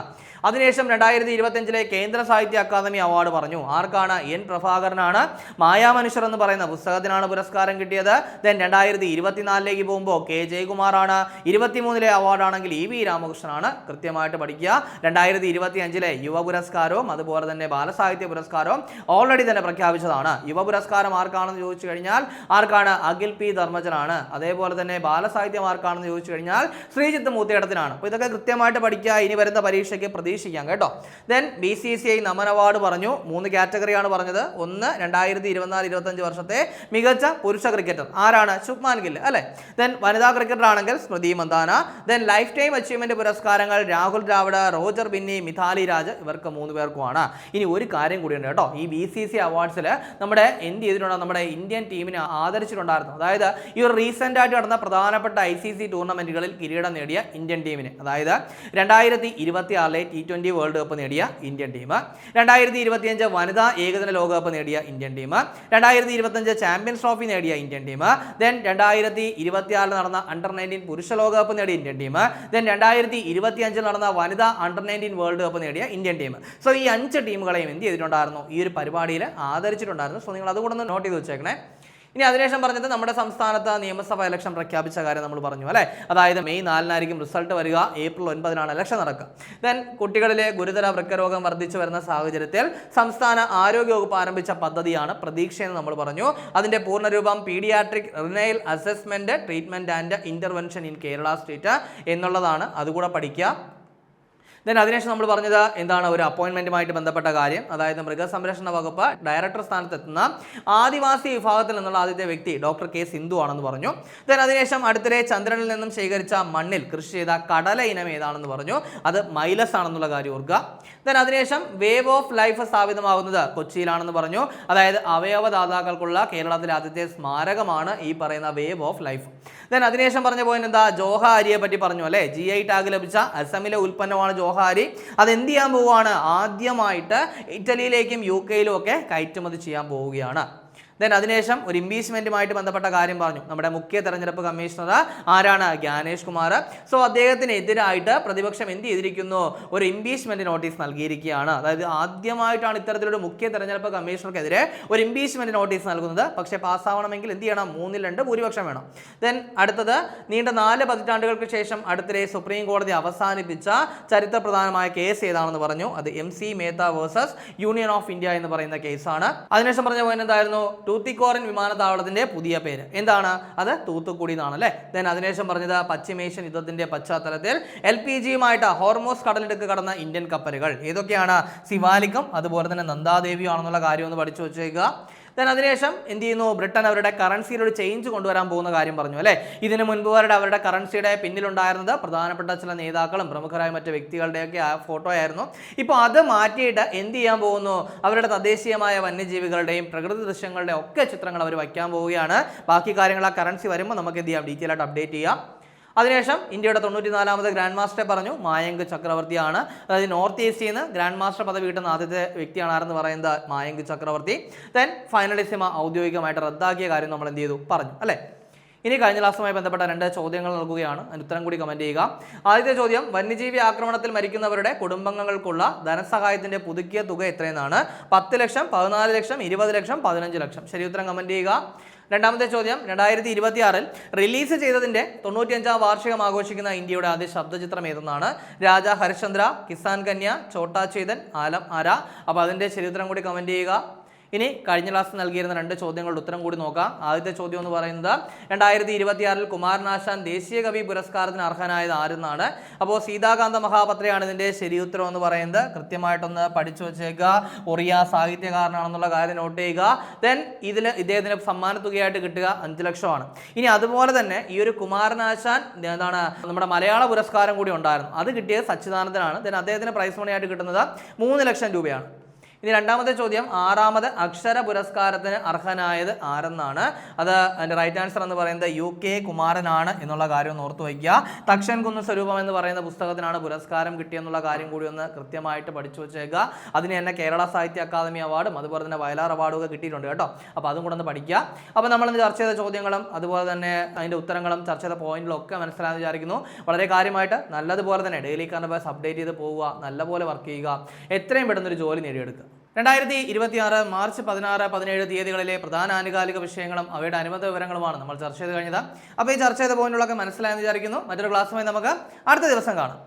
അതിനുശേഷം 2025 കേന്ദ്ര സാഹിത്യ അക്കാദമി അവാർഡ് പറഞ്ഞു. ആർക്കാണ്? എൻ പ്രഭാകരനാണ്. മായാമനുഷ്യർ എന്ന് പറയുന്ന പുസ്തകത്തിനാണ് പുരസ്കാരം കിട്ടിയത്. ദെൻ 2024 പോകുമ്പോൾ കെ ജയകുമാറാണ്. 23 അവാർഡാണെങ്കിൽ ഇ വി രാമകൃഷ്ണനാണ്. കൃത്യമായിട്ട് പഠിക്കുക. 2025 യുവ പുരസ്കാരവും അതുപോലെ തന്നെ ബാലസാഹിത്യ പുരസ്കാരവും ഓൾറെഡി തന്നെ പ്രഖ്യാപിച്ചതാണ്. യുവ പുരസ്കാരം ആർക്കാണെന്ന് ചോദിച്ചു കഴിഞ്ഞാൽ ആർക്കാണ്? അഖിൽ പി ധർമ്മജനാണ്. അതേപോലെ തന്നെ ബാലസാഹിത്യം ആർക്കാണെന്ന് ചോദിച്ചു കഴിഞ്ഞാൽ ശ്രീജിത്ത് മൂത്തേടത്തിനാണ്. അപ്പോൾ ഇതൊക്കെ കൃത്യമായിട്ട് പഠിക്കുക. ഇനി വരുന്ന പരീക്ഷയ്ക്ക് പ്രതീക്ഷിക്കാം കേട്ടോ. ദെൻ BCCI നമൻ അവാർഡ് പറഞ്ഞു. 3 കാറ്റഗറിയാണ് പറഞ്ഞത്. ഒന്ന് 2024-25 വർഷത്തെ മികച്ച പുരുഷ ക്രിക്കറ്റർ ആരാണ്? ശുഭ്മാൻ ഗിൽ അല്ലേ. ദെൻ വനിതാ ക്രിക്കറ്റർ ആണെങ്കിൽ Smriti Mandhana. Then life time achievement പുരസ്കാരങ്ങൾ രാഹുൽ ദ്രാവിഡ്, റോജർ ബിന്നി, മിഥാലി രാജ്, ഇവർക്ക് 3 പേർക്കുമാണ്. ഇനി ഒരു കാര്യം കൂടിയുണ്ട് കേട്ടോ. ഈ BCCI അവാർഡ്സിൽ നമ്മുടെ എന്ത് ചെയ്തിട്ടുണ്ട്? ചെയ്തിട്ടുണ്ട്, നമ്മുടെ ഇന്ത്യൻ ടീമിനെ ആദരിച്ചിട്ടുണ്ടായിരുന്നു. അതായത് ഈ ഒരു റീസെന്റ് ആയിട്ട് നടന്ന പ്രധാനപ്പെട്ട ICC ടൂർണമെന്റുകളിൽ കിരീടം നേടിയ ഇന്ത്യൻ ടീമിന്, അതായത് 2026 T20 വേൾഡ് കപ്പ് നേടിയ ഇന്ത്യൻ ടീം, 2025 വനിതാ ഏകദിന ലോകകപ്പ് നേടിയ ഇന്ത്യൻ ടീം, 2025 ചാമ്പ്യൻസ് ട്രോഫി നേടിയ ഇന്ത്യൻ ടീം, ദെൻ 2026 നടന്ന അണ്ടർ-19 പുരുഷ ലോകകപ്പ് നേടിയ ഇന്ത്യൻ ടീം, ദെൻ 2025 നടന്ന വനിതാ അണ്ടർ-19 വേൾഡ് കപ്പ് നേടിയ ഇന്ത്യൻ ടീം. സോ ഈ 5 ടീമുകളെയും എന്ത് ചെയ്തിട്ടുണ്ടായിരുന്നു, ഈ ഒരു പരിപാടിയിൽ ആദരിച്ചിട്ടുണ്ടായിരുന്നു. സോ നിങ്ങൾ അതുകൂടെ ഒന്ന് നോട്ട് ചെയ്ത് വെച്ചേക്കണേ. ഇനി അതിനുശേഷം പറഞ്ഞത് നമ്മുടെ സംസ്ഥാനത്ത് നിയമസഭാ ഇലക്ഷൻ പ്രഖ്യാപിച്ച കാര്യം നമ്മൾ പറഞ്ഞു അല്ലേ. അതായത് മെയ് 4 റിസൾട്ട് വരിക, ഏപ്രിൽ 9 ഇലക്ഷൻ നടക്കുക. ദെൻ കുട്ടികളിലെ ഗുരുതര വൃക്കരോഗം വർദ്ധിച്ചു വരുന്ന സാഹചര്യത്തിൽ സംസ്ഥാന ആരോഗ്യ വകുപ്പ് ആരംഭിച്ച പദ്ധതിയാണ് പ്രതീക്ഷ എന്ന് നമ്മൾ പറഞ്ഞു. അതിന്റെ പൂർണ്ണരൂപം paediatric renal assessment treatment and intervention in Kerala state എന്നുള്ളതാണ്. അതുകൂടെ പഠിക്കുക. ദെൻ അതിനുശേഷം നമ്മൾ പറഞ്ഞത് എന്താണ്, ഒരു അപ്പോയിൻമെന്റുമായിട്ട് ബന്ധപ്പെട്ട കാര്യം. അതായത് മൃഗസംരക്ഷണ വകുപ്പ് ഡയറക്ടർ സ്ഥാനത്തെത്തുന്ന ആദിവാസി വിഭാഗത്തിൽ നിന്നുള്ള ആദ്യത്തെ വ്യക്തി ഡോക്ടർ കെ സിന്ധു ആണെന്ന് പറഞ്ഞു. ദെൻ അതിനുശേഷം അടുത്തിടെ ചന്ദ്രനിൽ നിന്നും ശേഖരിച്ച മണ്ണിൽ കൃഷി ചെയ്ത കടല ഇനം ഏതാണെന്ന് പറഞ്ഞു. അത് മൈലസ് ആണെന്നുള്ള കാര്യം ഓർക്കുക. ദെൻ അതിനുശേഷം വേവ് ഓഫ് ലൈഫ് സ്ഥാപിതമാകുന്നത് കൊച്ചിയിലാണെന്ന് പറഞ്ഞു. അതായത് അവയവദാതാക്കൾക്കുള്ള കേരളത്തിലെ ആദ്യത്തെ സ്മാരകമാണ് ഈ പറയുന്ന വേവ് ഓഫ് ലൈഫ്. ദെൻ അതിനുശേഷം പറഞ്ഞ പോയിന്റ് എന്താ, ജോഹാരിയെ പറ്റി പറഞ്ഞു അല്ലേ. GI ടാഗ് ലഭിച്ച അസമിലെ ഉൽപ്പന്നമാണ് ജോഹാരി. അത് എന്ത് ചെയ്യാൻ പോവുകയാണ്, ആദ്യമായിട്ട് ഇറ്റലിയിലേക്കും UK യിലും ഒക്കെ കയറ്റുമതി ചെയ്യാൻ പോവുകയാണ്. ദെൻ അതിനുശേഷം ഒരു ഇംപീച്ച്മെന്റുമായിട്ട് ബന്ധപ്പെട്ട കാര്യം പറഞ്ഞു. നമ്മുടെ മുഖ്യ തെരഞ്ഞെടുപ്പ് കമ്മീഷണർ ആരാണ്, ജ്ഞാനേഷ് കുമാർ. സോ അദ്ദേഹത്തിനെതിരായിട്ട് പ്രതിപക്ഷം എന്ത് ചെയ്തിരിക്കുന്നു, ഒരു ഇംപീച്ച്മെന്റ് നോട്ടീസ് നൽകിയിരിക്കുകയാണ്. അതായത് ആദ്യമായിട്ടാണ് ഇത്തരത്തിലൊരു മുഖ്യ തെരഞ്ഞെടുപ്പ് കമ്മീഷണർക്കെതിരെ ഒരു ഇംപീച്ച്മെന്റ് നോട്ടീസ് നൽകുന്നത്. പക്ഷേ പാസ്സാവണമെങ്കിൽ എന്ത് ചെയ്യണം, 3/2 ഭൂരിപക്ഷം വേണം. ദെൻ അടുത്തത്, നീണ്ട 4 പതിറ്റാണ്ടുകൾക്ക് ശേഷം അടുത്തിടെ സുപ്രീം കോടതി അവസാനിപ്പിച്ച ചരിത്രപ്രധാനമായ കേസ് ഏതാണെന്ന് പറഞ്ഞു. അത് MC Mehta versus union of India എന്ന് പറയുന്ന കേസാണ്. അതിനുശേഷം പറഞ്ഞ പോയിന്റ് എന്തായിരുന്നു, തൂത്തിക്കോറിൻ വിമാനത്താവളത്തിന്റെ പുതിയ പേര് എന്താണ്, അത് തൂത്തുക്കുടി എന്നാണ് അല്ലേ. ദെൻ അതിനുശേഷം പറഞ്ഞത് പശ്ചിമേഷ്യൻ യുദ്ധത്തിന്റെ പശ്ചാത്തലത്തിൽ LPGയുമായിട്ട് ഹോർമോസ് കടലിടുക്ക് കടന്ന ഇന്ത്യൻ കപ്പലുകൾ ഏതൊക്കെയാണ്, സിവാലിക്കും അതുപോലെ തന്നെ നന്ദാദേവിയും ആണെന്നുള്ള കാര്യം ഒന്ന് പഠിച്ചു വെച്ചേക്കുക. ദെൻ അതിനുശേഷം എന്ത് ചെയ്യുന്നു, ബ്രിട്ടൻ അവരുടെ കറൻസിയിൽ ഒരു ചേഞ്ച് കൊണ്ടുവരാൻ പോകുന്ന കാര്യം പറഞ്ഞു അല്ലേ. ഇതിനു മുൻപ് അവരുടെ കറൻസിയുടെ പിന്നിലുണ്ടായിരുന്നത് പ്രധാനപ്പെട്ട ചില നേതാക്കളും പ്രമുഖരായ മറ്റ് വ്യക്തികളുടെയൊക്കെ ഫോട്ടോ ആയിരുന്നു. ഇപ്പോൾ അത് മാറ്റിയിട്ട് എന്ത് ചെയ്യാൻ പോകുന്നു, അവരുടെ തദ്ദേശീയമായ വന്യജീവികളുടെയും പ്രകൃതി ദൃശ്യങ്ങളുടെയും ഒക്കെ ചിത്രങ്ങൾ അവർ വയ്ക്കാൻ പോവുകയാണ്. ബാക്കി കാര്യങ്ങൾ ആ കറൻസി വരുമ്പോൾ നമുക്ക് എന്ത് ചെയ്യാം, ഡീറ്റെയിൽ ആയിട്ട് അപ്ഡേറ്റ് ചെയ്യാം. അതിനുശേഷം ഇന്ത്യയുടെ 94ാമത് ഗ്രാൻഡ് മാസ്റ്ററെ പറഞ്ഞു, മായങ്ക് ചക്രവർത്തിയാണ്. അതായത് നോർത്ത് ഈസ്റ്റിൽ നിന്ന് ഗ്രാൻഡ് മാസ്റ്റർ പദവി കിട്ടുന്ന ആദ്യത്തെ വ്യക്തിയാണ് ആരെന്ന് പറയുന്നത്, മായങ്ക് ചക്രവർത്തി. ദെൻ ഫൈനലിസിമ ഔദ്യോഗികമായിട്ട് റദ്ദാക്കിയ കാര്യം നമ്മൾ എന്ത് ചെയ്തു, പറഞ്ഞു അല്ലേ. ഇനി കഴിഞ്ഞ ക്ലാസ്സുമായി ബന്ധപ്പെട്ട 2 ചോദ്യങ്ങൾ നൽകുകയാണ്. അതിന് ഉത്തരം കൂടി കമന്റ് ചെയ്യുക. ആദ്യത്തെ ചോദ്യം, വന്യജീവി ആക്രമണത്തിൽ മരിക്കുന്നവരുടെ കുടുംബങ്ങൾക്കുള്ള ധനസഹായത്തിന്റെ പുതുക്കിയ തുക എത്രയെന്നാണ്. 10 ലക്ഷം, 14 ലക്ഷം, 20 ലക്ഷം, 15 ലക്ഷം. ശരി ഉത്തരം കമന്റ് ചെയ്യുക. രണ്ടാമത്തെ ചോദ്യം, 2026 റിലീസ് ചെയ്തതിന്റെ 95ാം വാർഷികം ആഘോഷിക്കുന്ന ഇന്ത്യയുടെ ആദ്യ ശബ്ദചിത്രം ഏതെന്നാണ്. രാജാ ഹരിശ്ചന്ദ്ര, കിസാൻ കന്യ, ചോട്ടാ ചേതൻ, ആലം ആര. അപ്പോൾ അതിന്റെ ശരി ഉത്തരം കൂടി കമന്റ് ചെയ്യുക. ഇനി കഴിഞ്ഞ ക്ലാസ് നൽകിയിരുന്ന 2 ചോദ്യങ്ങളുടെ ഉത്തരം കൂടി നോക്കാം. ആദ്യത്തെ ചോദ്യം എന്ന് പറയുന്നത് 2026 കുമാരനാശാൻ ദേശീയ കവി പുരസ്കാരത്തിന് അർഹനായത് ആരെന്നാണ്. അപ്പോൾ സീതാകാന്ത മഹാപത്രയാണ് ഇതിന്റെ ശരി ഉത്തരം എന്ന് പറയുന്നത്. കൃത്യമായിട്ടൊന്ന് പഠിച്ചു വെച്ചേക്കുക. ഒറിയ സാഹിത്യകാരനാണെന്നുള്ള കാര്യം നോട്ട് ചെയ്യുക. ദെൻ ഇദ്ദേഹത്തിന് സമ്മാനത്തുകയായിട്ട് കിട്ടുക 5 ലക്ഷമാണ്. ഇനി അതുപോലെ തന്നെ ഈ ഒരു കുമാരനാശാൻ എന്താണ്, നമ്മുടെ മലയാള പുരസ്കാരം കൂടി ഉണ്ടായിരുന്നു. അത് കിട്ടിയത് സച്ചിദാനന്ദനാണ്. ദെൻ അദ്ദേഹത്തിന് പ്രൈസ് മണിയായിട്ട് കിട്ടുന്നത് 3 ലക്ഷം രൂപയാണ്. ഇനി രണ്ടാമത്തെ ചോദ്യം, 6ാമത് അക്ഷര പുരസ്കാരത്തിന് അർഹനായത് ആരെന്നാണ്. അത് അതിൻ്റെ റൈറ്റ് ആൻസർ എന്ന് പറയുന്നത് UK കുമാരനാണ് എന്നുള്ള കാര്യം ഒന്ന് ഓർത്തു വയ്ക്കുക. തക്ഷൻ കുന്ന് സ്വരൂപം എന്ന് പറയുന്ന പുസ്തകത്തിനാണ് പുരസ്കാരം കിട്ടിയെന്നുള്ള കാര്യം കൂടി ഒന്ന് കൃത്യമായിട്ട് പഠിച്ചു വെച്ചേക്കുക. അതിന് തന്നെ കേരള സാഹിത്യ അക്കാദമി അവാർഡും അതുപോലെ തന്നെ വയലാർ അവാർഡും ഒക്കെ കിട്ടിയിട്ടുണ്ട് കേട്ടോ. അപ്പോൾ അതും കൂടെ ഒന്ന് പഠിക്കുക. അപ്പോൾ നമ്മളിന്ന് ചർച്ച ചെയ്ത ചോദ്യങ്ങളും അതുപോലെ തന്നെ അതിൻ്റെ ഉത്തരങ്ങളും ചർച്ച ചെയ്ത പോയിന്റിലും ഒക്കെ മനസ്സിലായെന്ന് വിചാരിക്കുന്നു. വളരെ കാര്യമായിട്ട് നല്ലതുപോലെ തന്നെ ഡെയിലി കറണ്ട് അഫയേഴ്സ് അപ്ഡേറ്റ് ചെയ്ത് പോവുക, നല്ലപോലെ വർക്ക് ചെയ്യുക, എത്രയും പെട്ടെന്നൊരു ജോലി നേടിയെടുക്കുക. 2026 മാർച്ച് 16, 17 തീയതികളിലെ പ്രധാന ആനുകാലിക വിഷയങ്ങളും അവയുടെ അനുബന്ധ വിവരങ്ങളുമാണ് നമ്മൾ ചർച്ച ചെയ്ത് കഴിഞ്ഞത്. അപ്പോൾ ഈ ചർച്ച ചെയ്ത പോയിന്റുകളൊക്കെ മനസ്സിലായെന്ന് വിചാരിക്കുന്നു. മറ്റൊരു ക്ലാസ്സുമായി നമുക്ക് അടുത്ത ദിവസം കാണാം.